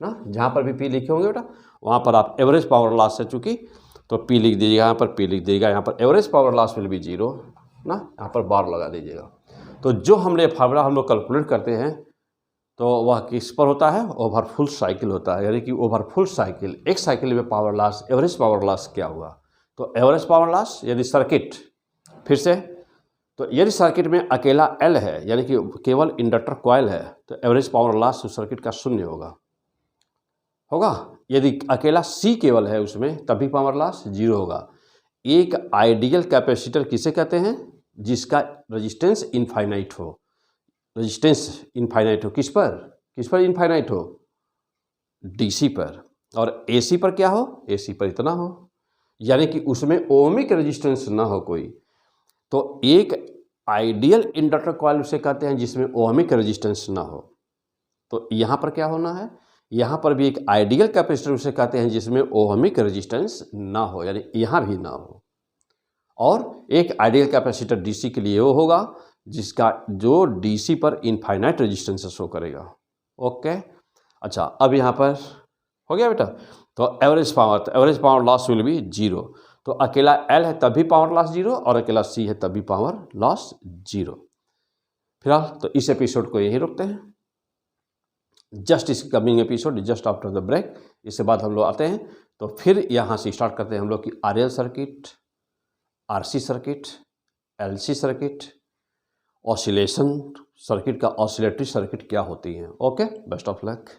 ना जहाँ पर भी पी लिखे होंगे बेटा वहाँ पर आप एवरेज पावर लॉस है चूँकि तो पी लिख दीजिएगा, यहाँ पर पी लिख दीजिएगा, यहाँ पर average power loss will be 0 ना, यहाँ पर बार लगा दीजिएगा। तो जो हमने फार्मूला हम लोग कैलकुलेट करते हैं तो वह किस पर होता है? ओवर फुल साइकिल होता है। यानी कि ओवर फुल साइकिल एक साइकिल में power loss, average power loss क्या हुआ? तो एवरेज पावर लॉस यदि सर्किट, फिर से तो यदि सर्किट में अकेला एल है यानी कि केवल इंडक्टर कॉइल है तो एवरेज पावर लॉस उस सर्किट का 0 होगा। यदि अकेला सी केवल है उसमें तब भी पावर लॉस 0 होगा। एक आइडियल कैपेसिटर किसे कहते हैं? जिसका रेजिस्टेंस इनफाइनाइट हो। रेजिस्टेंस इनफाइनाइट हो किस पर इनफाइनाइट हो? डीसी पर। और एसी पर क्या हो? एसी पर इतना हो, यानी कि उसमें ओमिक रेजिस्टेंस ना हो कोई। तो एक आइडियल इंडक्टर कॉइल उसे कहते हैं जिसमें ओमिक रेजिस्टेंस ना हो। तो यहाँ पर क्या होना है? यहाँ पर भी एक आइडियल कैपेसिटर उसे कहते हैं जिसमें ओहमिक रेजिस्टेंस ना हो, यानी यहाँ भी ना हो। और एक आइडियल कैपेसिटर डीसी के लिए वो होगा जिसका जो डीसी पर इनफाइनाइट रेजिस्टेंस शो करेगा। ओके, अच्छा अब यहाँ पर हो गया बेटा। तो average power loss will be 0। तो अकेला एल है तब भी पावर लॉस 0 और अकेला सी है तब भी पावर लॉस 0। फिलहाल तो इस एपिसोड को यहीं रोकते हैं। जस्ट इस coming episode just after the break, इसके बाद हम लोग आते हैं तो फिर यहाँ से स्टार्ट करते हैं हम लोग की RL circuit, RC circuit, LC circuit, oscillation circuit का ऑसिलेटरी सर्किट क्या होती हैं। Okay, best of luck.